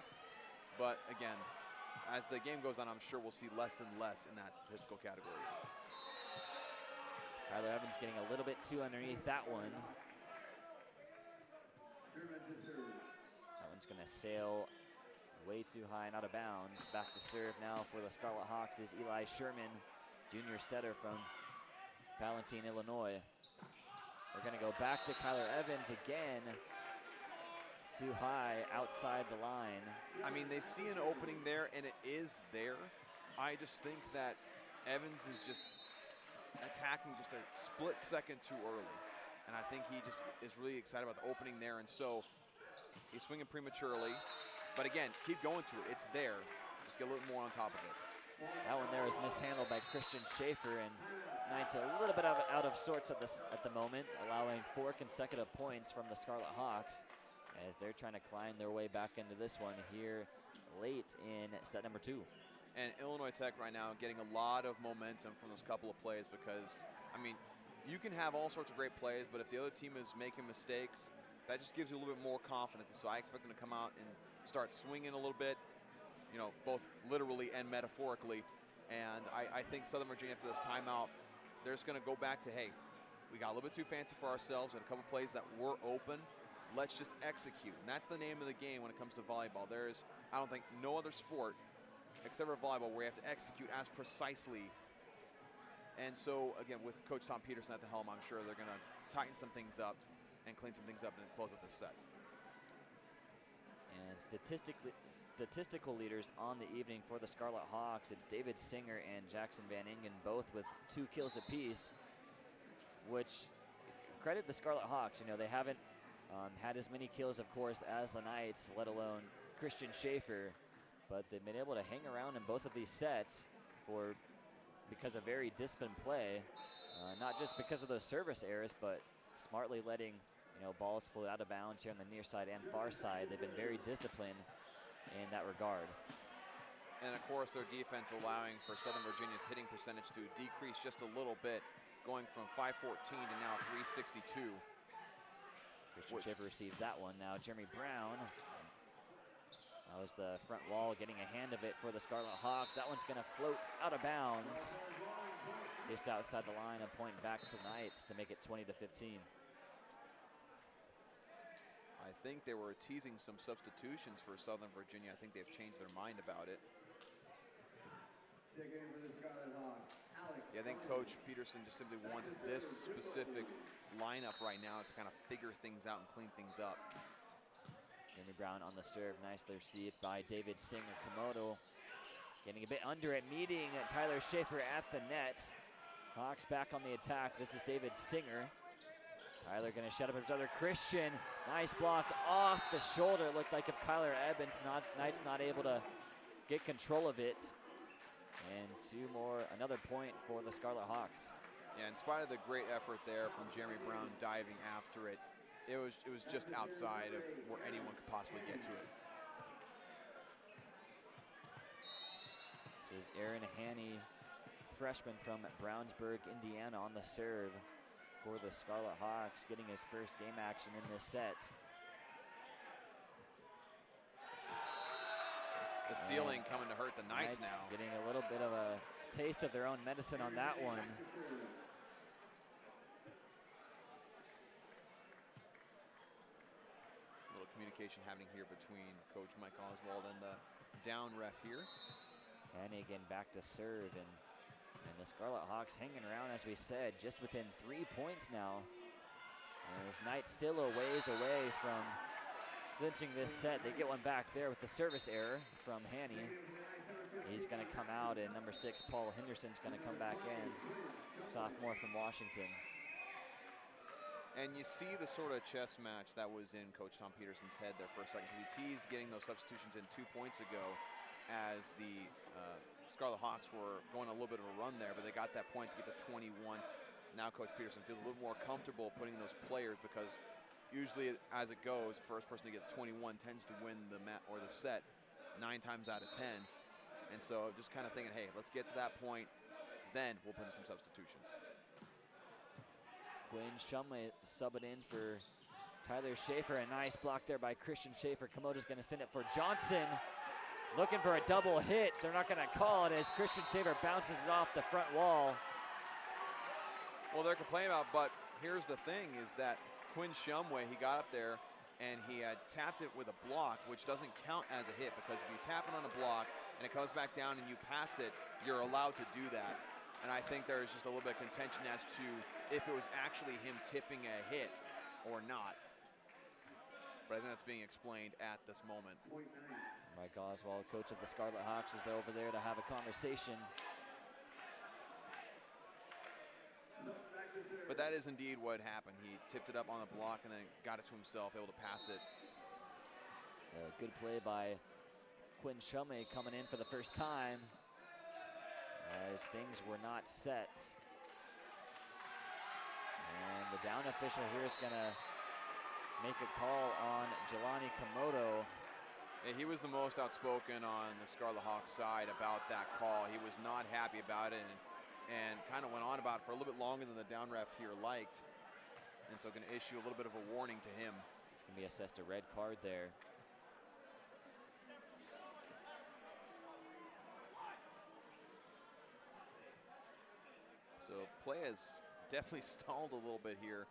But again, as the game goes on, I'm sure we'll see less and less in that statistical category. Kyler Evans getting a little bit too underneath that one. That one's gonna sail way too high and out of bounds. Back to serve now for the Scarlet Hawks is Eli Sherman, junior setter from Palatine, Illinois. We're gonna go back to Kyler Evans again. Too high outside the line. I mean, they see an opening there, and it is there. I just think that Evans is just attacking just a split second too early. And I think he just is really excited about the opening there, and so he's swinging prematurely. But again, keep going to it. It's there. Just get a little more on top of it. That one there was mishandled by Christian Schaefer, and Knights a little bit out of sorts at the moment, allowing 4 consecutive points from the Scarlet Hawks as they're trying to climb their way back into this one here late in set number 2. And Illinois Tech right now getting a lot of momentum from those couple of plays because, I mean, you can have all sorts of great plays, but if the other team is making mistakes, that just gives you a little bit more confidence. So I expect them to come out and start swinging a little bit, you know, both literally and metaphorically. And I think Southern Virginia, after this timeout, they're just going to go back to, hey, we got a little bit too fancy for ourselves. We had a couple plays that were open. Let's just execute. And that's the name of the game when it comes to volleyball. There is, I don't think, no other sport except for volleyball where you have to execute as precisely. And so, again, with Coach Tom Peterson at the helm, I'm sure they're going to tighten some things up and clean some things up and close up this set. And statistical leaders on the evening for the Scarlet Hawks, it's David Singer and Jackson Van Ingen, both with 2 kills apiece, which credit the Scarlet Hawks. You know, they haven't had as many kills, of course, as the Knights, let alone Christian Schaefer, but they've been able to hang around in both of these sets because of very disciplined play, not just because of those service errors, but smartly letting balls float out of bounds here on the near side and far side. They've been very disciplined in that regard. And of course, their defense allowing for Southern Virginia's hitting percentage to decrease just a little bit, going from 514 to now 362. Christian Schaefer receives that one. Now Jeremy Brown. That was the front wall getting a hand of it for the Scarlet Hawks. That one's gonna float out of bounds. Just outside the line, a point back to the Knights to make it 20-15. I think they were teasing some substitutions for Southern Virginia. I think they've changed their mind about it. Yeah, I think Coach Peterson just simply wants this specific lineup right now to kind of figure things out and clean things up. Jeremy Brown on the serve, nicely received by David Singer. Komodo getting a bit under it, meeting Tyler Schaefer at the net. Hawks back on the attack. This is David Singer. Tyler gonna shut up his brother Christian. Nice block off the shoulder. It looked like if Kyler Evans, Knights not able to get control of it. And another point for the Scarlet Hawks. Yeah, in spite of the great effort there from Jeremy Brown diving after it, it was just outside of where anyone could possibly get to it. This is Aaron Haney, freshman from Brownsburg, Indiana, on the serve for the Scarlet Hawks, getting his first game action in this set. The ceiling coming to hurt the Knights now. Getting a little bit of a taste of their own medicine on that one. communication happening here between Coach Mike Oswald and the down ref here. Hanny again back to serve, and the Scarlet Hawks hanging around, as we said, just within 3 points now. And as Knights still a ways away from clinching this set. They get one back there with the service error from Hanny. He's going to come out, and number 6, Paul Henderson's going to come back in, sophomore from Washington. And you see the sort of chess match that was in Coach Tom Peterson's head there for a second. He teased getting those substitutions in 2 points ago as the Scarlet Hawks were going a little bit of a run there, but they got that point to get to 21. Now Coach Peterson feels a little more comfortable putting those players, because usually as it goes, first person to get 21 tends to win the set 9 times out of 10. And so just kind of thinking, hey, let's get to that point, then we'll put in some substitutions. Quinn Shumway subbing in for Tyler Schaefer. A nice block there by Christian Schaefer. Komodo's going to send it for Johnson. Looking for a double hit. They're not going to call it as Christian Schaefer bounces it off the front wall. Well, they're complaining about, but here's the thing is that Quinn Shumway, he got up there and he had tapped it with a block, which doesn't count as a hit, because if you tap it on a block and it comes back down and you pass it, you're allowed to do that. And I think there's just a little bit of contention as to if it was actually him tipping a hit or not. But I think that's being explained at this moment. Mike Oswald, coach of the Scarlet Hawks, was over there to have a conversation. But that is indeed what happened. He tipped it up on the block and then got it to himself, able to pass it. So good play by Quinn Shumway coming in for the first time, as things were not set. And the down official here is gonna make a call on Jelani Komodo. Yeah, he was the most outspoken on the Scarlet Hawks side about that call. He was not happy about it, and kind of went on about it for a little bit longer than the down ref here liked. And so gonna issue a little bit of a warning to him. It's gonna be assessed a red card there. So play has definitely stalled a little bit here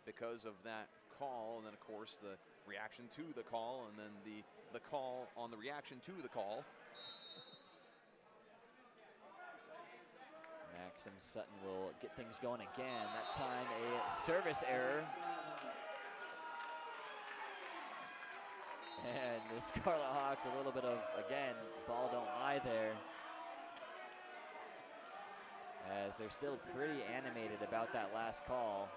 because of that call, and then of course the reaction to the call, and then the call on the reaction to the call. Maxim Sutton will get things going again. That time a service error. And the Scarlet Hawks a little bit of, again, ball don't lie there, as they're still pretty animated about that last call.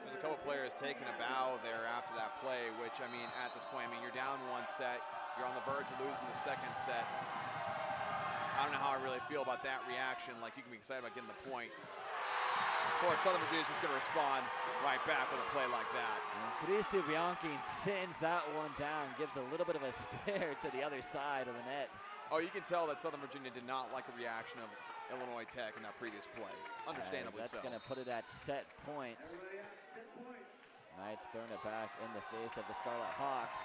There's a couple players taking a bow there after that play, which, I mean, at this point, I mean, you're down 1 set, you're on the verge of losing the second set. I don't know how I really feel about that reaction. Like, you can be excited about getting the point. Of course, Southern Virginia's just gonna respond right back with a play like that. And Cristi Bianchi sends that one down, gives a little bit of a stare to the other side of the net. Oh, you can tell that Southern Virginia did not like the reaction of Illinois Tech in that previous play. Understandably so. That's going to put it at set points. Knights throwing it back in the face of the Scarlet Hawks.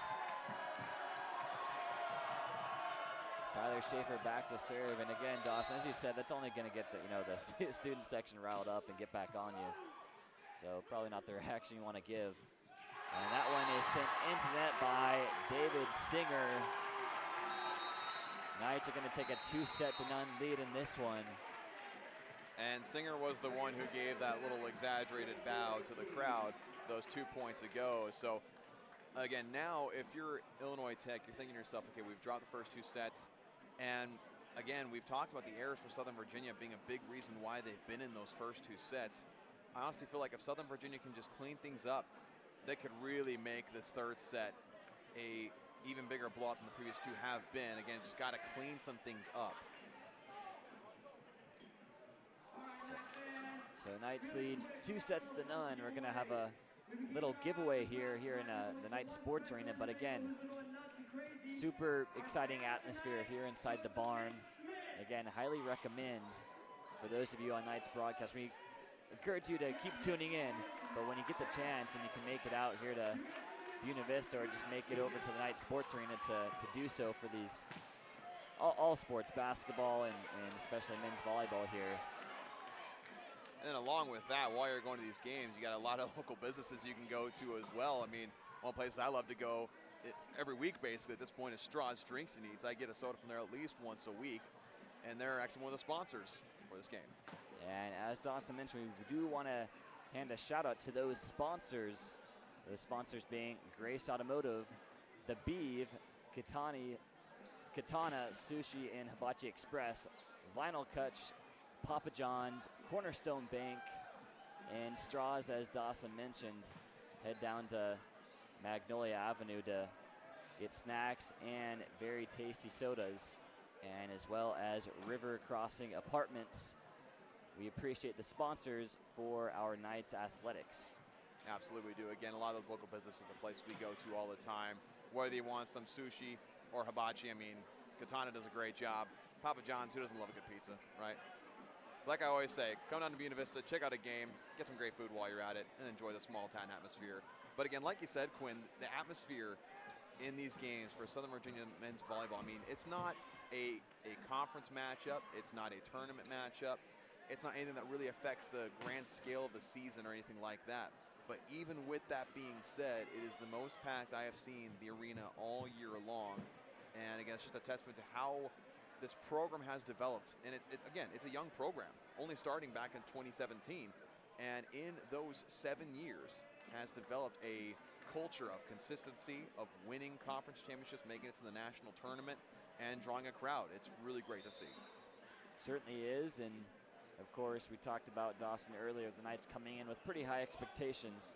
Tyler Schaefer back to serve, and again, Dawson, as you said, that's only going to get the the student section riled up and get back on you. So probably not the reaction you want to give. And that one is sent into net by David Singer. Knights are going to take a 2-0 lead in this one. And Singer was the one who gave that little exaggerated bow to the crowd those 2 points ago. So again, now if you're Illinois Tech, you're thinking to yourself, okay, we've dropped the first 2 sets. And again, we've talked about the errors for Southern Virginia being a big reason why they've been in those first 2 sets. I honestly feel like if Southern Virginia can just clean things up, they could really make this third set a even bigger blowout than the previous 2 have been. Again, just got to clean some things up. So Knights lead 2-0. We're going to have a little giveaway here in the Knights Sports Arena. But again, super exciting atmosphere here inside the barn. Again, highly recommend for those of you on Knights broadcast. We encourage you to keep tuning in, but when you get the chance and you can make it out here to Buena Vista, or just make it over to the Knights Sports Arena to do so for these all sports, basketball and especially men's volleyball here. And then along with that, while you're going to these games, you got a lot of local businesses you can go to as well. I mean, one of the places I love to go every week basically at this point is Straw's Drinks and Eats. I get a soda from there at least once a week, and they're actually one of the sponsors for this game. And as Dawson mentioned, we do want to hand a shout out to those sponsors. The sponsors being Grace Automotive, The Beeve, Katana Sushi and Hibachi Express, Vinyl Cuts, Papa John's, Cornerstone Bank, and Straws, as Dawson mentioned. Head down to Magnolia Avenue to get snacks and very tasty sodas, and as well as River Crossing Apartments. We appreciate the sponsors for our night's athletics. Absolutely we do. Again, a lot of those local businesses are a place we go to all the time. Whether you want some sushi or hibachi, I mean, Katana does a great job. Papa John's, who doesn't love a good pizza, right? It's like I always say, come down to Buena Vista, check out a game, get some great food while you're at it, and enjoy the small town atmosphere. But again, like you said, Quinn, the atmosphere in these games for Southern Virginia men's volleyball, I mean, it's not a conference matchup, it's not a tournament matchup, it's not anything that really affects the grand scale of the season or anything like that. But even with that being said, it is the most packed I have seen the arena all year long. And again, it's just a testament to how this program has developed. And again, it's a young program, only starting back in 2017. And in those 7 years has developed a culture of consistency, of winning conference championships, making it to the national tournament, and drawing a crowd. It's really great to see. Certainly is, and of course, we talked about Dawson earlier, the Knights coming in with pretty high expectations.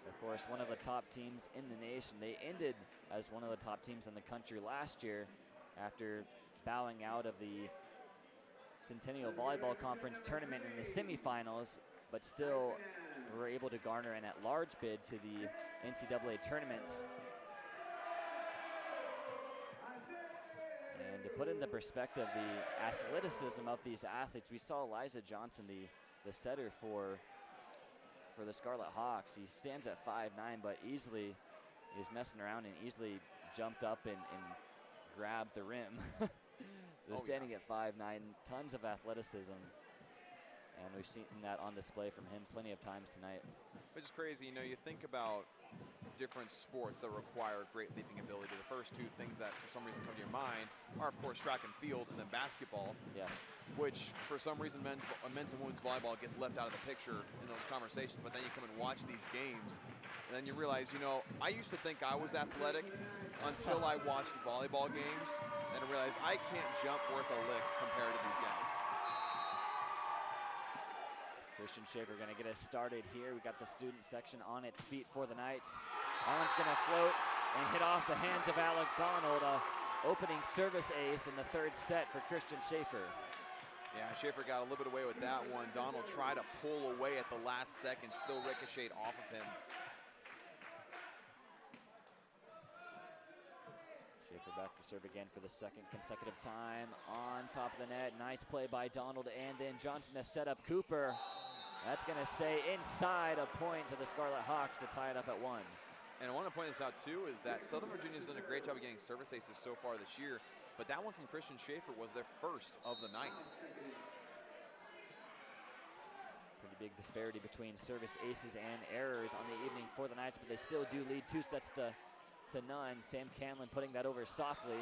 Of course, one of the top teams in the nation. They ended as one of the top teams in the country last year after bowing out of the Centennial Volleyball Conference tournament in the semifinals, but still were able to garner an at-large bid to the NCAA tournament. And to put into perspective the athleticism of these athletes, we saw Elijah Johnson, the setter for the Scarlet Hawks. He stands at 5'9", but easily is messing around and easily jumped up and grabbed the rim. So standing at 5'9", tons of athleticism. And we've seen that on display from him plenty of times tonight. Which is crazy, you know, you think about different sports that require great leaping ability. The first two things that for some reason come to your mind are, of course, track and field and then basketball. Yes. Which, for some reason, men's and women's volleyball gets left out of the picture in those conversations, but then you come and watch these games, and then you realize, you know, I used to think I was athletic until I watched volleyball games, and I realized I can't jump worth a lick compared to these guys. Christian Schaefer going to get us started here. We got the student section on its feet for the Knights. That one's going to float and hit off the hands of Alec Donald. Opening service ace in the third set for Christian Schaefer. Yeah, Schaefer got a little bit away with that one. Donald tried to pull away at the last second, still ricocheted off of him. Schaefer back to serve again for the second consecutive time on top of the net. Nice play by Donald, and then Johnson to set up Cooper. That's going to say inside, a point to the Scarlet Hawks to tie it up at 1. And I want to point this out too, is that Southern Virginia's done a great job of getting service aces so far this year, but that one from Christian Schaefer was their first of the night. Pretty big disparity between service aces and errors on the evening for the Knights, but they still do lead 2 sets to none. Sam Canlin putting that over softly.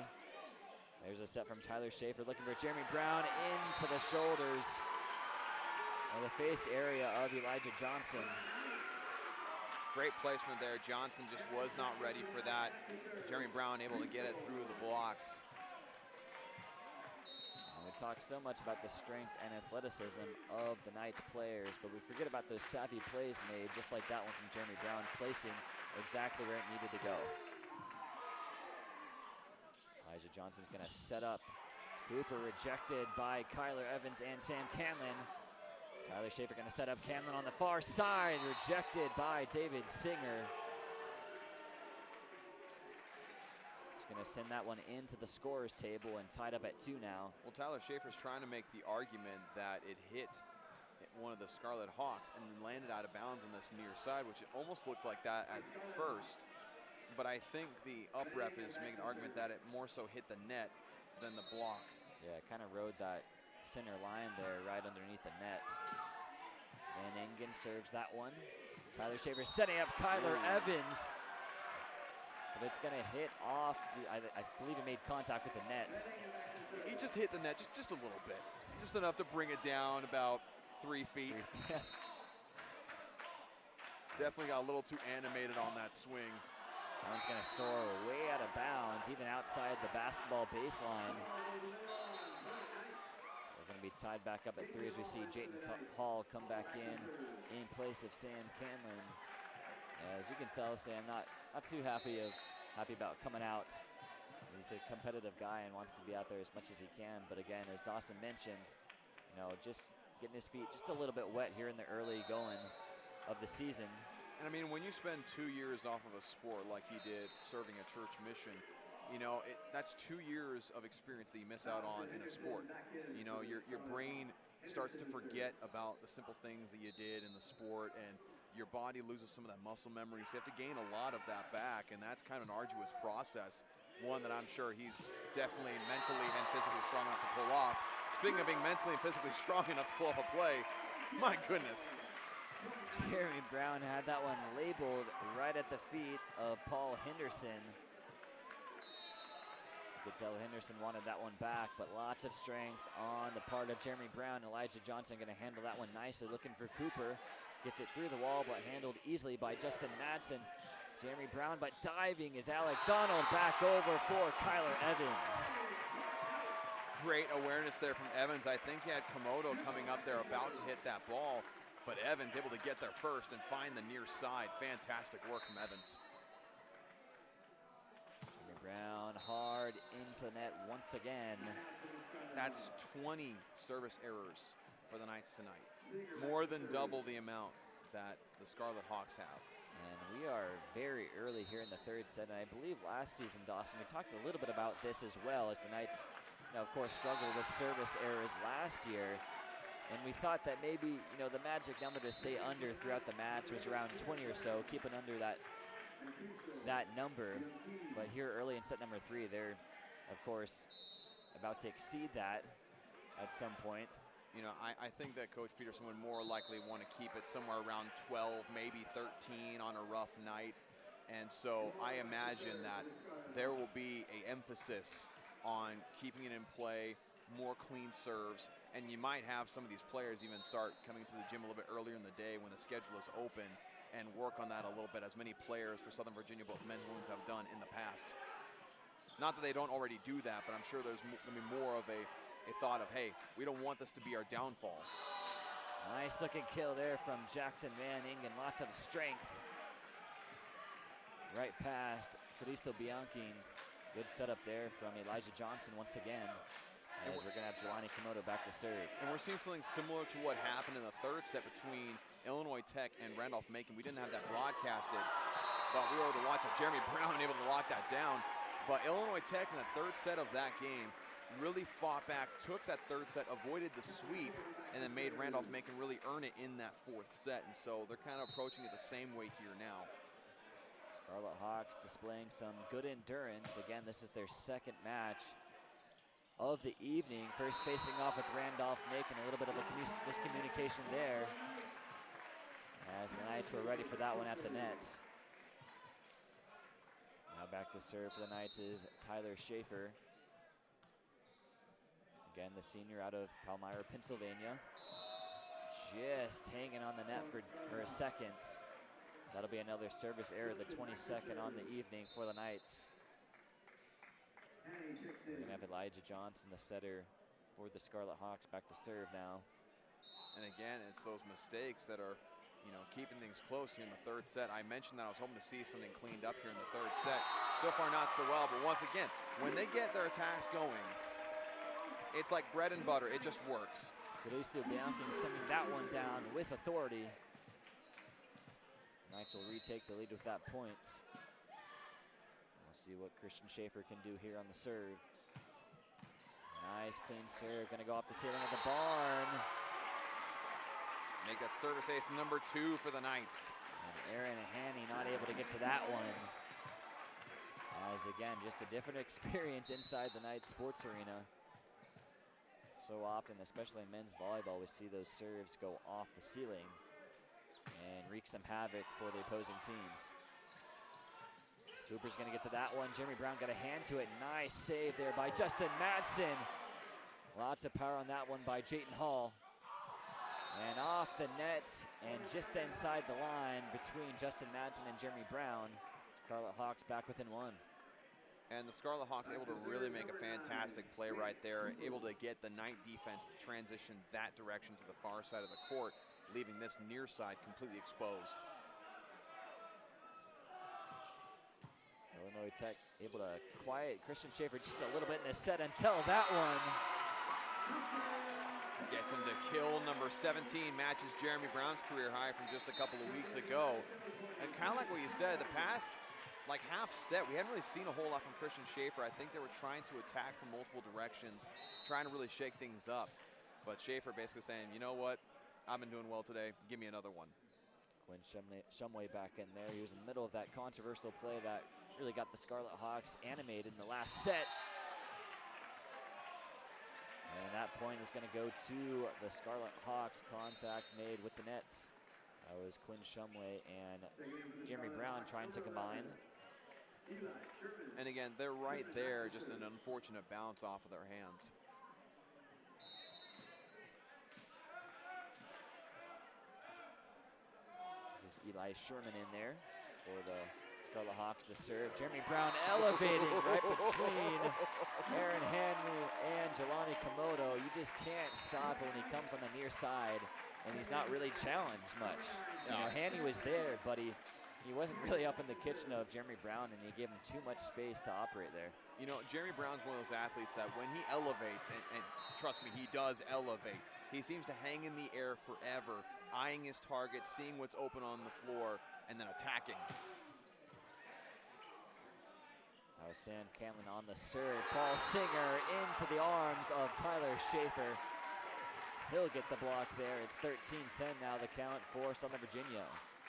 There's a set from Tyler Schaefer looking for Jeremy Brown into the shoulders of the face area of Elijah Johnson. Great placement there. Johnson just was not ready for that. Jeremy Brown able to get it through the blocks. And we talk so much about the strength and athleticism of the Knights players, but we forget about those savvy plays made, just like that one from Jeremy Brown, placing exactly where it needed to go. Elijah Johnson's going to set up. Cooper rejected by Kyler Evans and Sam Canlin. Tyler Schaefer going to set up Canlin on the far side, rejected by David Singer. He's going to send that one into the scorer's table and tied up at 2 now. Well, Tyler Schaefer's trying to make the argument that it hit one of the Scarlet Hawks and then landed out of bounds on this near side, which it almost looked like that at first. But I think the up ref is making the argument that it more so hit the net than the block. Yeah, it kind of rode that center line there right underneath the net. And Engen serves that one. Tyler Schaefer setting up Kyler Evans. but it's gonna hit off, I believe it made contact with the net. He just hit the net just a little bit. Just enough to bring it down about 3 feet. Definitely got a little too animated on that swing. That one's gonna soar way out of bounds, even outside the basketball baseline. We're gonna be tied back up at 3 as we see Jayton Hall come back in place of Sam Canlin. As you can tell, Sam not too happy about coming out. He's a competitive guy and wants to be out there as much as he can. But again, as Dawson mentioned, you know, just getting his feet just a little bit wet here in the early going of the season. And I mean, when you spend 2 years off of a sport like he did, serving a church mission, you know, that's 2 years of experience that you miss out on in a sport. You know, your brain starts to forget about the simple things that you did in the sport, and your body loses some of that muscle memory. So you have to gain a lot of that back, and that's kind of an arduous process, one that I'm sure he's definitely mentally and physically strong enough to pull off. Speaking of being mentally and physically strong enough to pull off a play, my goodness. Jeremy Brown had that one labeled right at the feet of Paul Henderson. You could tell Henderson wanted that one back, but lots of strength on the part of Jeremy Brown. Elijah Johnson gonna handle that one nicely, looking for Cooper. Gets it through the wall, but handled easily by Justin Madsen. Jeremy Brown, but diving is Alec Donald back over for Kyler Evans. Great awareness there from Evans. I think he had Komodo coming up there about to hit that ball, but Evans able to get there first and find the near side. Fantastic work from Evans. Jeremy Brown hard into the net once again. That's 20 service errors for the Knights tonight. More than double the amount that the Scarlet Hawks have. And we are very early here in the third set, and I believe last season, Dawson, we talked a little bit about this as well, as the Knights, you know, of course, struggled with service errors last year. And we thought that maybe, you know, the magic number to stay under throughout the match was around 20 or so, keeping under that number. But here early in set number 3, they're, of course, about to exceed that at some point. You know, I think that Coach Peterson would more likely want to keep it somewhere around 12, maybe 13 on a rough night. And so I imagine that there will be an emphasis on keeping it in play, more clean serves, and you might have some of these players even start coming to the gym a little bit earlier in the day when the schedule is open and work on that a little bit, as many players for Southern Virginia, both men's and women's, have done in the past. Not that they don't already do that, but I'm sure there's going to be more of a thought of, hey, we don't want this to be our downfall. Nice looking kill there from Jackson Manning, and lots of strength. Right past Calisto Bianchi. Good setup there from Elijah Johnson once again, as we're gonna have Jelani Komodo back to serve. And we're seeing something similar to what happened in the third set between Illinois Tech and Randolph-Macon. We didn't have that broadcasted, but we were able to watch Jeremy Brown able to lock that down. But Illinois Tech in the third set of that game really fought back, took that third set, avoided the sweep, and then made Randolph-Macon really earn it in that fourth set. And so they're kind of approaching it the same way here now. Scarlet Hawks displaying some good endurance. Again, this is their second match of the evening. First facing off with Randolph-Macon, a little bit of a miscommunication there, as the Knights were ready for that one at the net. Now back to serve for the Knights is Tyler Schaefer. Again, the senior out of Palmyra, Pennsylvania. Just hanging on the net for a second. That'll be another service error, the 22nd on the evening for the Knights. We're gonna have Elijah Johnson, the setter for the Scarlet Hawks, back to serve now. And again, it's those mistakes that are, you know, keeping things close here in the third set. I mentioned that I was hoping to see something cleaned up here in the third set. So far, not so well, but once again, when they get their attacks going, it's like bread and butter, it just works. Calisto Bianchi sending that one down with authority. Knights will retake the lead with that point. We'll see what Christian Schaefer can do here on the serve. Nice clean serve, gonna go off the ceiling of the barn. Make that service ace number 2 for the Knights. And Aaron Haney not able to get to that one. As again, just a different experience inside the Knights sports arena. So often, especially in men's volleyball, we see those serves go off the ceiling and wreak some havoc for the opposing teams. Cooper's going to get to that one. Jeremy Brown got a hand to it. Nice save there by Justin Madsen. Lots of power on that one by Jayton Hall. And off the net and just inside the line between Justin Madsen and Jeremy Brown. Scarlet Hawks back within one. And the Scarlet Hawks able to really make a fantastic play right there, able to get the Knight defense to transition that direction to the far side of the court, leaving this near side completely exposed. Illinois Tech able to quiet Christian Schaefer just a little bit in the set until that one. Gets him to kill number 17, matches Jeremy Brown's career high from just a couple of weeks ago. And kind of like what you said, the past like half set, we hadn't really seen a whole lot from Christian Schaefer. I think they were trying to attack from multiple directions, trying to really shake things up. But Schaefer basically saying, you know what, I've been doing well today, give me another one. Quinn Shumway back in there. He was in the middle of that controversial play that really got the Scarlet Hawks animated in the last set. And that point is going to go to the Scarlet Hawks. Contact made with the nets. That was Quinn Shumway and Jeremy Brown trying to combine. And again, they're right there, just an unfortunate bounce off of their hands. This is Eli Sherman in there for the Scarlet Hawks to serve. Jeremy Brown elevating right between Aaron Hanley and Jelani Komodo. You just can't stop it when he comes on the near side, and he's not really challenged much. You know, Hanley was there, but he wasn't really up in the kitchen of Jeremy Brown, and he gave him too much space to operate there. You know, Jeremy Brown's one of those athletes that when he elevates, and trust me, he does elevate, he seems to hang in the air forever, eyeing his target, seeing what's open on the floor, and then attacking. Now Sam Canlin on the serve. Paul Singer into the arms of Tyler Schaefer. He'll get the block there. It's 13-10 now the count for Southern Virginia.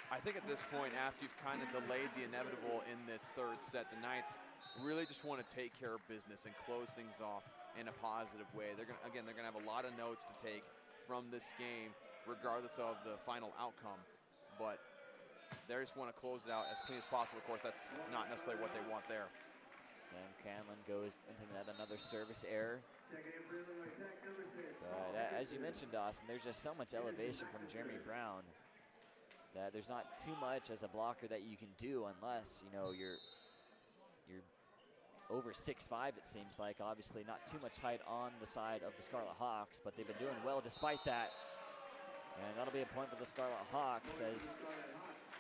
I think at this point, after you've kind of delayed the inevitable in this third set, the Knights really just want to take care of business and close things off in a positive way. They're gonna have a lot of notes to take from this game, regardless of the final outcome. But they just want to close it out as clean as possible. Of course, that's not necessarily what they want there. Sam Canlin goes into the net, another service error. So, as you mentioned, Dawson, there's just so much elevation from Jeremy Brown that there's not too much as a blocker that you can do unless, you know, you're over 6'5", it seems like. Obviously not too much height on the side of the Scarlet Hawks, but they've been doing well despite that. And that'll be a point for the Scarlet Hawks as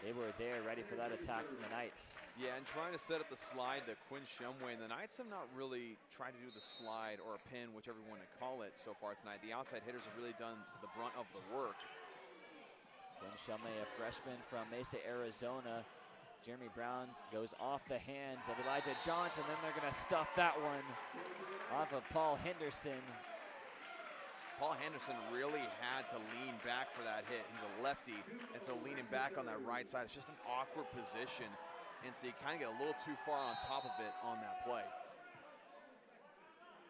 they were there ready for that attack from the Knights. Yeah, and trying to set up the slide to Quinn Shumway, and the Knights have not really tried to do the slide or a pin, whichever you want to call it, so far tonight. The outside hitters have really done the brunt of the work. Quinn Shumway, a freshman from Mesa, Arizona. Jeremy Brown goes off the hands of Elijah Johnson, then they're going to stuff that one off of Paul Henderson. Paul Henderson really had to lean back for that hit. He's a lefty, and so leaning back on that right side, it's just an awkward position. And so you kind of get a little too far on top of it on that play.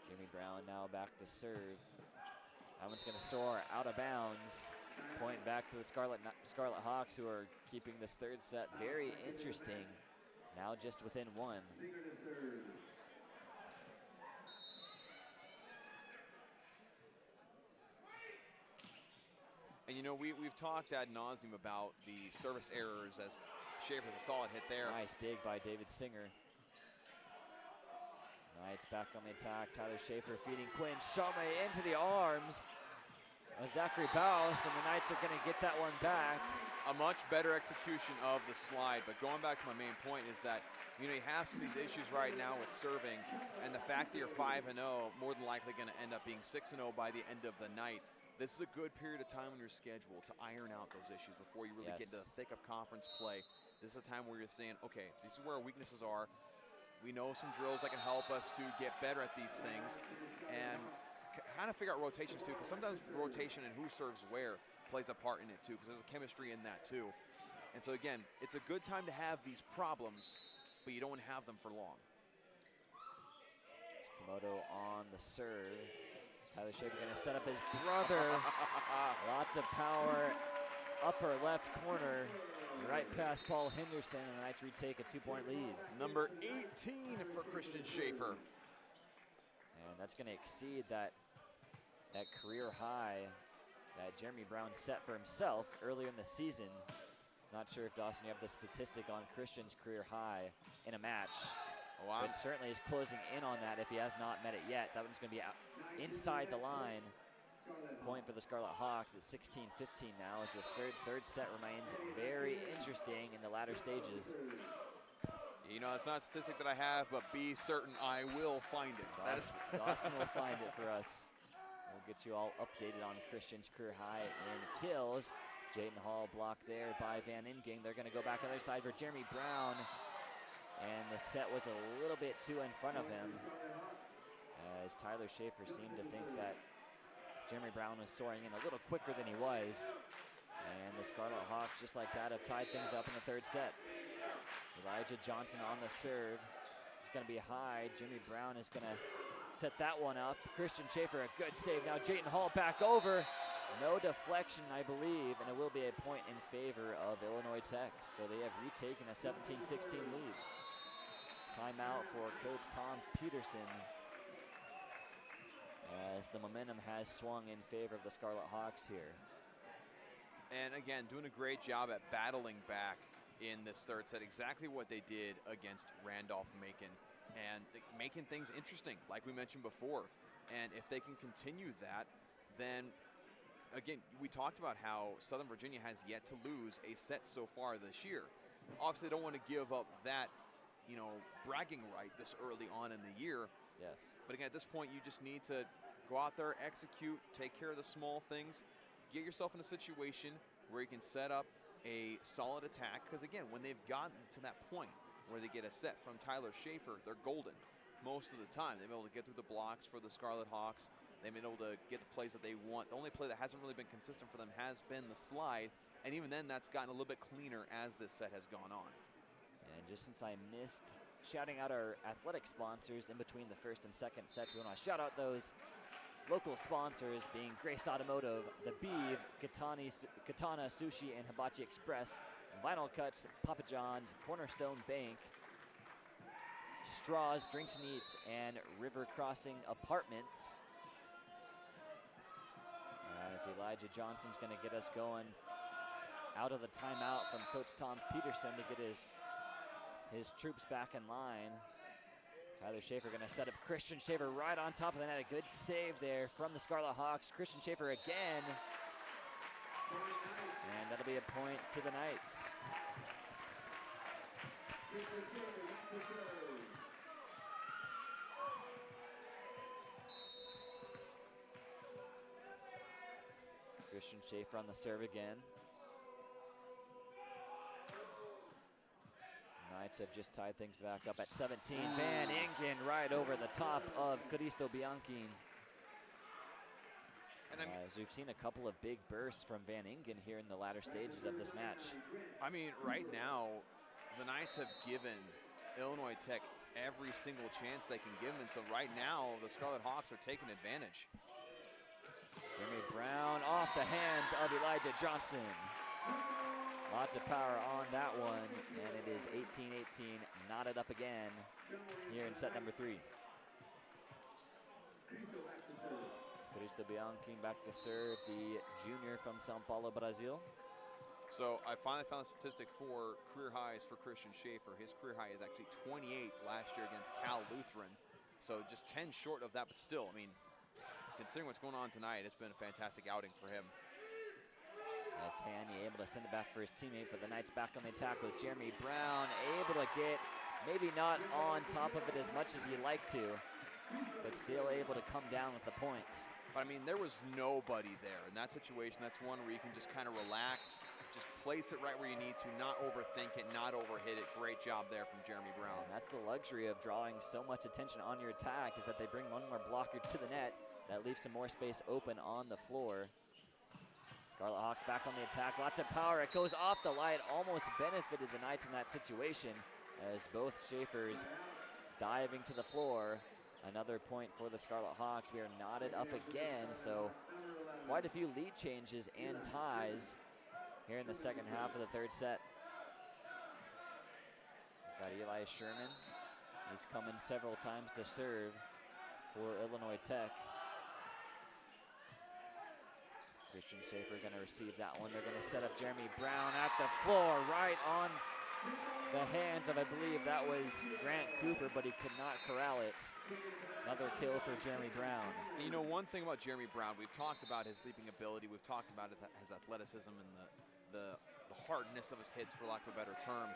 Jeremy Brown now back to serve. That one's going to soar out of bounds. Point back to the Scarlet Hawks, who are keeping this third set very interesting. Now just within one. And you know, we've talked ad nauseum about the service errors, as Schaefer's a solid hit there. Nice dig by David Singer. Knights back on the attack. Tyler Schaefer feeding Quinn Shumway into the arms of Zachary Baus, and the Knights are going to get that one back. A much better execution of the slide, but going back to my main point is that, you know, you have some of these issues right now with serving, and the fact that you're 5-0, more than likely going to end up being 6-0 by the end of the night. This is a good period of time on your schedule to iron out those issues before you really get into the thick of conference play. This is a time where you're saying, okay, this is where our weaknesses are. We know some drills that can help us to get better at these things, and kind of figure out rotations too, because sometimes rotation and who serves where plays a part in it too, because there's a chemistry in that too. And so again, it's a good time to have these problems, but you don't want to have them for long. It's Komodo on the serve. Tyler Schaefer going to set up his brother. Lots of power, upper left corner. Right past Paul Henderson, and the Knights retake a 2-point lead. Number 18 for Christian Schaefer. And that's going to exceed that career high that Jeremy Brown set for himself earlier in the season. Not sure if, Dawson, you have the statistic on Christian's career high in a match. Wow. But certainly is closing in on that if he has not met it yet. That one's going to be out inside the line. Point for the Scarlet Hawks at 16-15 now as the third set remains very interesting in the latter stages. You know, it's not a statistic that I have, but be certain I will find it. Dawson will find it for us. We'll get you all updated on Christian's career high in kills. Jayden Hall blocked there by Van Inging. They're going to go back on the other side for Jeremy Brown. And the set was a little bit too in front of him, as Tyler Schaefer seemed to think that Jeremy Brown was soaring in a little quicker than he was. And the Scarlet Hawks, just like that, have tied things up in the third set. Elijah Johnson on the serve. It's going to be high. Jimmy Brown is going to set that one up. Christian Schaefer, a good save. Now Jayden Hall back over. No deflection, I believe, and it will be a point in favor of Illinois Tech. So they have retaken a 17-16 lead. Timeout for Coach Tom Peterson, as the momentum has swung in favor of the Scarlet Hawks here. And again, doing a great job at battling back in this third set, exactly what they did against Randolph-Macon, and making things interesting, like we mentioned before. And if they can continue that, then again, we talked about how Southern Virginia has yet to lose a set so far this year. Obviously, they don't want to give up that, you know, bragging right this early on in the year. Yes. But again, at this point, you just need to go out there, execute, take care of the small things, get yourself in a situation where you can set up a solid attack. Because again, when they've gotten to that point where they get a set from Tyler Schaefer, they're golden most of the time. They've been able to get through the blocks for the Scarlet Hawks. They've been able to get the plays that they want. The only play that hasn't really been consistent for them has been the slide. And even then, that's gotten a little bit cleaner as this set has gone on. And just since I missed shouting out our athletic sponsors in between the first and second sets, we want to shout out those local sponsors, being Grace Automotive, The Beeve, Katana Sushi and Hibachi Express, Vinyl Cuts, Papa John's, Cornerstone Bank, Straws, Drinks and Eats, and River Crossing Apartments. As Elijah Johnson's going to get us going out of the timeout from Coach Tom Peterson to get his troops back in line. Tyler Schaefer going to set up Christian Schaefer right on top of the net. A good save there from the Scarlet Hawks. Christian Schaefer again. And that'll be a point to the Knights. Christian Schaefer on the serve again. Knights have just tied things back up at 17. Van Ingen right over the top of Caristo Bianchi. And as we've seen a couple of big bursts from Van Ingen here in the latter stages of this match. I mean, right now, the Knights have given Illinois Tech every single chance they can give them. So right now, the Scarlet Hawks are taking advantage. Jeremy Brown off the hands of Elijah Johnson. Lots of power on that one, and it is 18-18, knotted up again here in set number 3. Caristo Bianchi back to serve, the junior from Sao Paulo, Brazil. So I finally found a statistic for career highs for Christian Schaefer. His career high is actually 28 last year against Cal Lutheran. So just 10 short of that, but still, I mean, considering what's going on tonight, it's been a fantastic outing for him. That's Haney able to send it back for his teammate, but the Knights back on the attack with Jeremy Brown, able to get maybe not on top of it as much as he'd like to, but still able to come down with the points. But I mean, there was nobody there in that situation. That's one where you can just kind of relax, just place it right where you need to, not overthink it, not overhit it. Great job there from Jeremy Brown. And that's the luxury of drawing so much attention on your attack, is that they bring one more blocker to the net. That leaves some more space open on the floor. Scarlet Hawks back on the attack, lots of power. It goes off the light, almost benefited the Knights in that situation as both Schaefers diving to the floor. Another point for the Scarlet Hawks. We are knotted up again, so quite a few lead changes and ties here in the second half of the third set. Got Eli Sherman. He's come in several times to serve for Illinois Tech. Christian Schaefer going to receive that one. They're going to set up Jeremy Brown at the floor, right on the hands of, I believe that was Grant Cooper, but he could not corral it. Another kill for Jeremy Brown. You know, one thing about Jeremy Brown, we've talked about his leaping ability, we've talked about his athleticism and the hardness of his hits, for lack of a better term.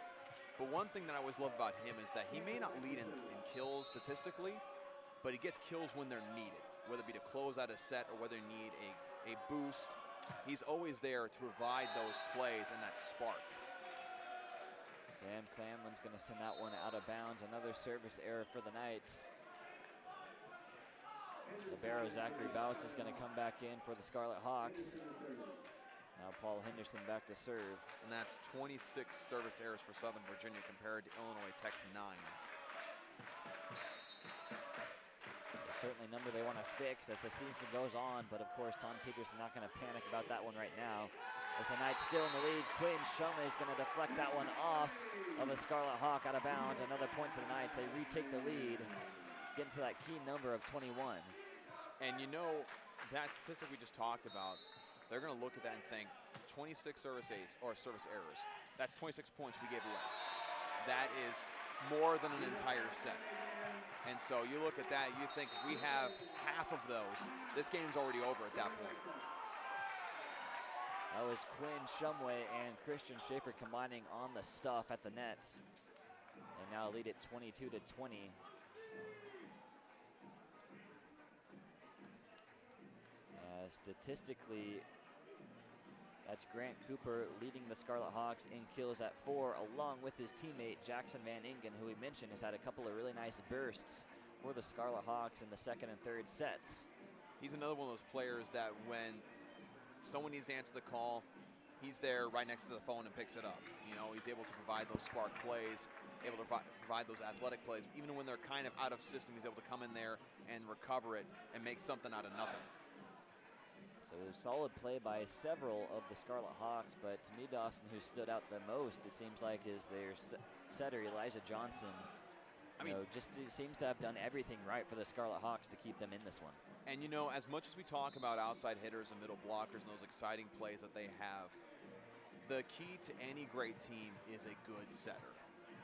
But one thing that I always love about him is that he may not lead in kills statistically, but he gets kills when they're needed, whether it be to close out a set or whether you need a boost. He's always there to provide those plays and that spark. Sam Clanlin's going to send that one out of bounds. Another service error for the Knights. Libero Zachary Baus is going to come back in for the Scarlet Hawks. Now Paul Henderson back to serve. And that's 26 service errors for Southern Virginia compared to Illinois Tech's 9. Certainly a number they want to fix as the season goes on, but of course Tom Peterson not going to panic about that one right now. As the Knights still in the lead, Quinn Shumway is going to deflect that one off of the Scarlet Hawk out of bounds. Another point to the Knights. They retake the lead, getting to that key number of 21. And you know, that statistic we just talked about, they're going to look at that and think 26 service errors. That's 26 points we gave away. That is more than an entire set. And so you look at that, you think we have half of those. This game's already over at that point. That was Quinn Shumway and Christian Schaefer combining on the stuff at the nets. And now lead it 22-20. Statistically, that's Grant Cooper leading the Scarlet Hawks in kills at 4, along with his teammate Jackson Van Ingen, who we mentioned has had a couple of really nice bursts for the Scarlet Hawks in the second and third sets. He's another one of those players that when someone needs to answer the call, he's there right next to the phone and picks it up. You know, he's able to provide those spark plays, able to provide those athletic plays. Even when they're kind of out of system, he's able to come in there and recover it and make something out of nothing. So it was solid play by several of the Scarlet Hawks, but to me, Dawson, who stood out the most, it seems like, is their setter, Elijah Johnson. Just seems to have done everything right for the Scarlet Hawks to keep them in this one. And you know, as much as we talk about outside hitters and middle blockers and those exciting plays that they have, the key to any great team is a good setter.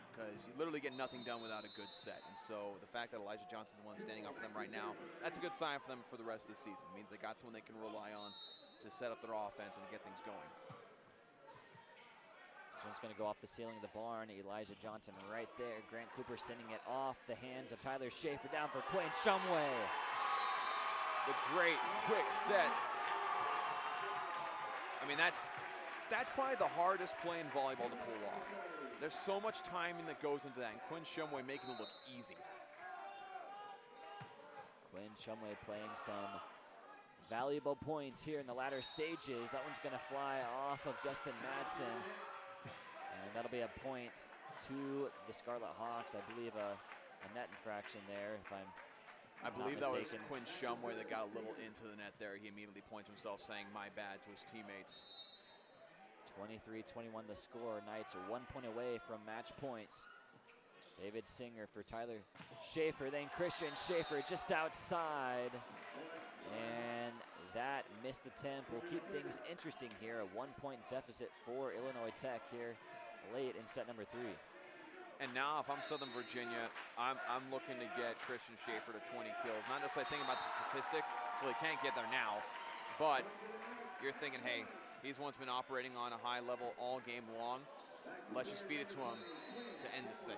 Because you literally get nothing done without a good set. And so the fact that Elijah Johnson's the one standing up for them right now, that's a good sign for them for the rest of the season. It means they got someone they can rely on to set up their offense and to get things going. This one's going to go off the ceiling of the barn. Elijah Johnson right there. Grant Cooper sending it off the hands of Tyler Schaefer down for Quinn Shumway. The great quick set. I mean, that's probably the hardest play in volleyball to pull off. There's so much timing that goes into that, and Quinn Shumway making it look easy. Quinn Shumway playing some valuable points here in the latter stages. That one's going to fly off of Justin Madsen, and that'll be a point to the Scarlet Hawks. I believe a net infraction there, if I believe that was Quinn Shumway that got a little into the net there. He immediately points himself saying, "My bad," to his teammates. 23-21 the score. Knights are 1 point away from match point. David Singer for Tyler Schaefer, then Christian Schaefer just outside. And that missed attempt will keep things interesting here. A 1 point deficit for Illinois Tech here late in set number 3. And now if I'm Southern Virginia, I'm looking to get Christian Schaefer to 20 kills. Not necessarily thinking about the statistic, well, he can't get there now, but you're thinking, hey, he's once been operating on a high level all game long. Let's just feed it to him to end this thing.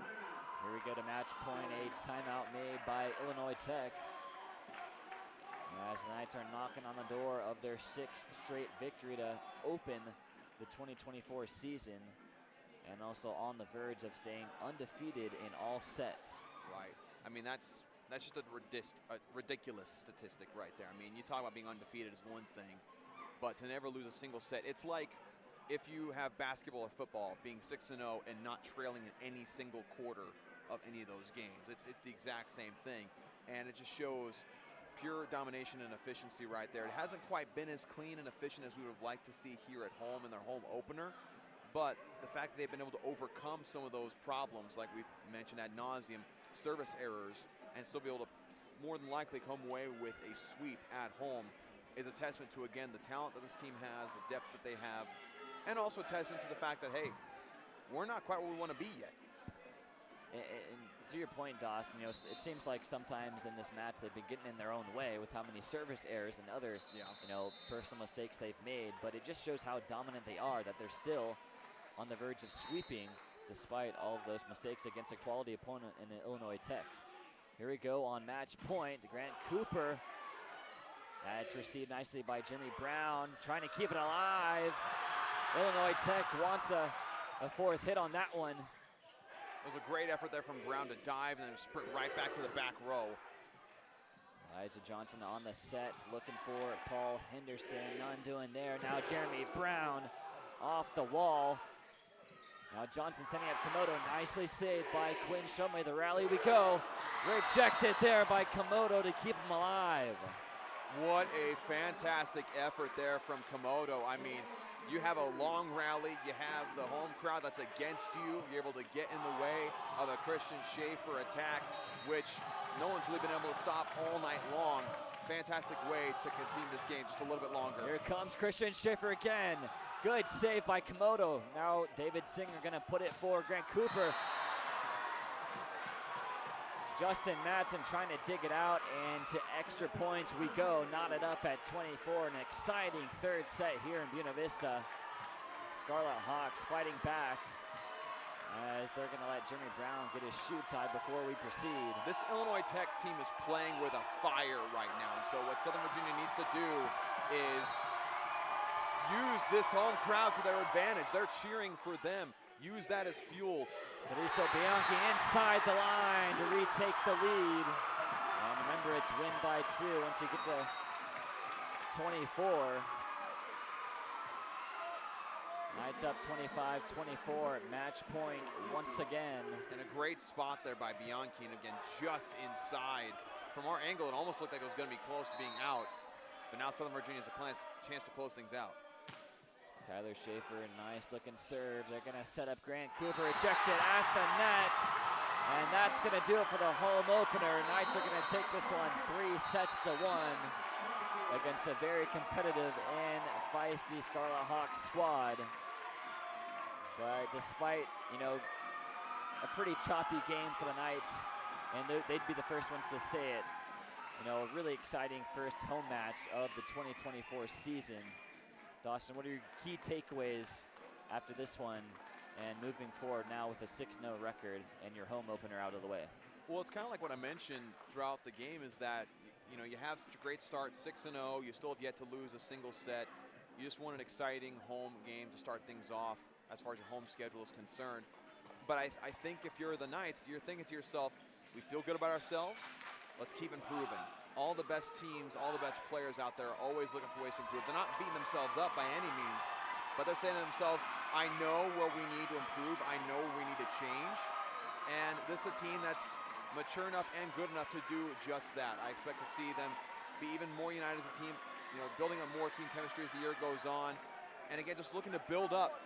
Here we go to match point, a timeout made by Illinois Tech. As the Knights are knocking on the door of their 6th straight victory to open the 2024 season, and also on the verge of staying undefeated in all sets. Right. I mean, that's just a ridiculous statistic right there. I mean, you talk about being undefeated is one thing, but to never lose a single set, it's like if you have basketball or football being 6-0 and not trailing in any single quarter of any of those games. It's the exact same thing, and it just shows pure domination and efficiency right there. It hasn't quite been as clean and efficient as we would have liked to see here at home in their home opener, but the fact that they've been able to overcome some of those problems, like we've mentioned ad nauseum, service errors, and still be able to more than likely come away with a sweep at home, is a testament to, again, the talent that this team has, the depth that they have, and also a testament to the fact that, hey, we're not quite where we want to be yet. And to your point, Dawson, you know, it seems like sometimes in this match they've been getting in their own way with how many service errors and other, you know, personal mistakes they've made. But it just shows how dominant they are, that they're still on the verge of sweeping despite all of those mistakes against a quality opponent in Illinois Tech. Here we go on match point. Grant Cooper. That's received nicely by Jimmy Brown, trying to keep it alive. Illinois Tech wants a fourth hit on that one. It was a great effort there from Brown to dive and then sprint right back to the back row. Elijah Johnson on the set, looking for Paul Henderson. None doing there. Now Jeremy Brown off the wall. Now Johnson sending up Komodo. Nicely saved by Quinn Shumway. The rally we go. Rejected there by Komodo to keep him alive. What a fantastic effort there from Komodo. I mean, you have a long rally, you have the home crowd that's against you, you're able to get in the way of a Christian Schaefer attack, which no one's really been able to stop all night long. Fantastic way to continue this game just a little bit longer. Here comes Christian Schaefer again. Good save by Komodo. Now David Singer gonna put it for Grant Cooper. Justin Madsen trying to dig it out, and to extra points we go. Knotted up at 24. An exciting third set here in Buena Vista. Scarlet Hawks fighting back as they're going to let Jimmy Brown get his shoe tied before we proceed. This Illinois Tech team is playing with a fire right now, and so what Southern Virginia needs to do is use this home crowd to their advantage. They're cheering for them. Use that as fuel. Cristo Bianchi inside the line to retake the lead. And remember, it's win by 2 once you get to 24. Knights up 25-24 at match point once again. And a great spot there by Bianchi, and again, just inside. From our angle, it almost looked like it was going to be close to being out, but now Southern Virginia has a chance to close things out. Tyler Schaefer, nice looking serve. They're gonna set up Grant Cooper, ejected at the net. And that's gonna do it for the home opener. Knights are gonna take this one 3-1 against a very competitive and feisty Scarlet Hawks squad. But despite, you know, a pretty choppy game for the Knights, and they'd be the first ones to say it, you know, a really exciting first home match of the 2024 season. Dawson, what are your key takeaways after this one and moving forward now with a 6-0 record and your home opener out of the way? Well, it's kind of like what I mentioned throughout the game, is that, you know, you have such a great start, 6-0, you still have yet to lose a single set. You just want an exciting home game to start things off as far as your home schedule is concerned. But I think if you're the Knights, you're thinking to yourself, we feel good about ourselves, let's keep improving. All the best teams, all the best players out there are always looking for ways to improve. They're not beating themselves up by any means, but they're saying to themselves, I know where we need to improve, I know where we need to change, and this is a team that's mature enough and good enough to do just that. I expect to see them be even more united as a team, you know, building on more team chemistry as the year goes on, and again, just looking to build up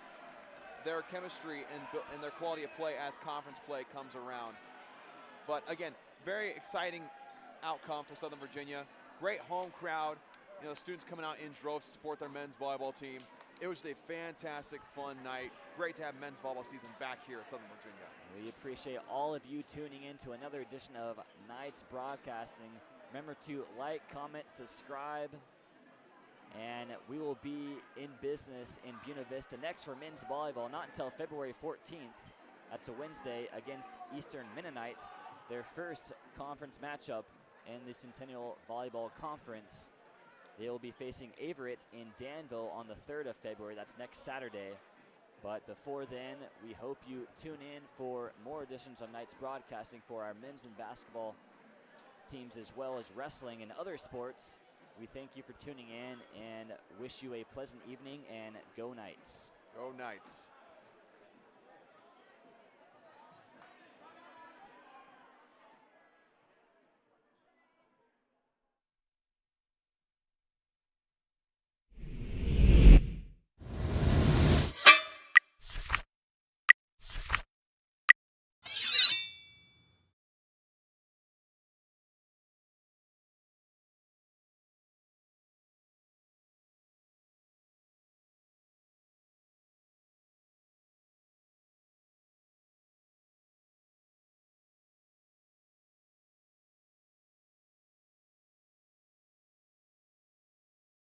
their chemistry and their quality of play as conference play comes around. But again, very exciting outcome for Southern Virginia. Great home crowd. You know, students coming out in droves to support their men's volleyball team. It was a fantastic, fun night. Great to have men's volleyball season back here at Southern Virginia. We appreciate all of you tuning in to another edition of Knights Broadcasting. Remember to like, comment, subscribe, and we will be in business in Buena Vista next for men's volleyball, not until February 14th. That's a Wednesday against Eastern Mennonite, their first conference matchup in the Centennial Volleyball Conference. They will be facing Averett in Danville on the 3rd of February. That's next Saturday. But before then, we hope you tune in for more editions of Knights Broadcasting for our men's and basketball teams, as well as wrestling and other sports. We thank you for tuning in and wish you a pleasant evening, and go Knights. Go Knights.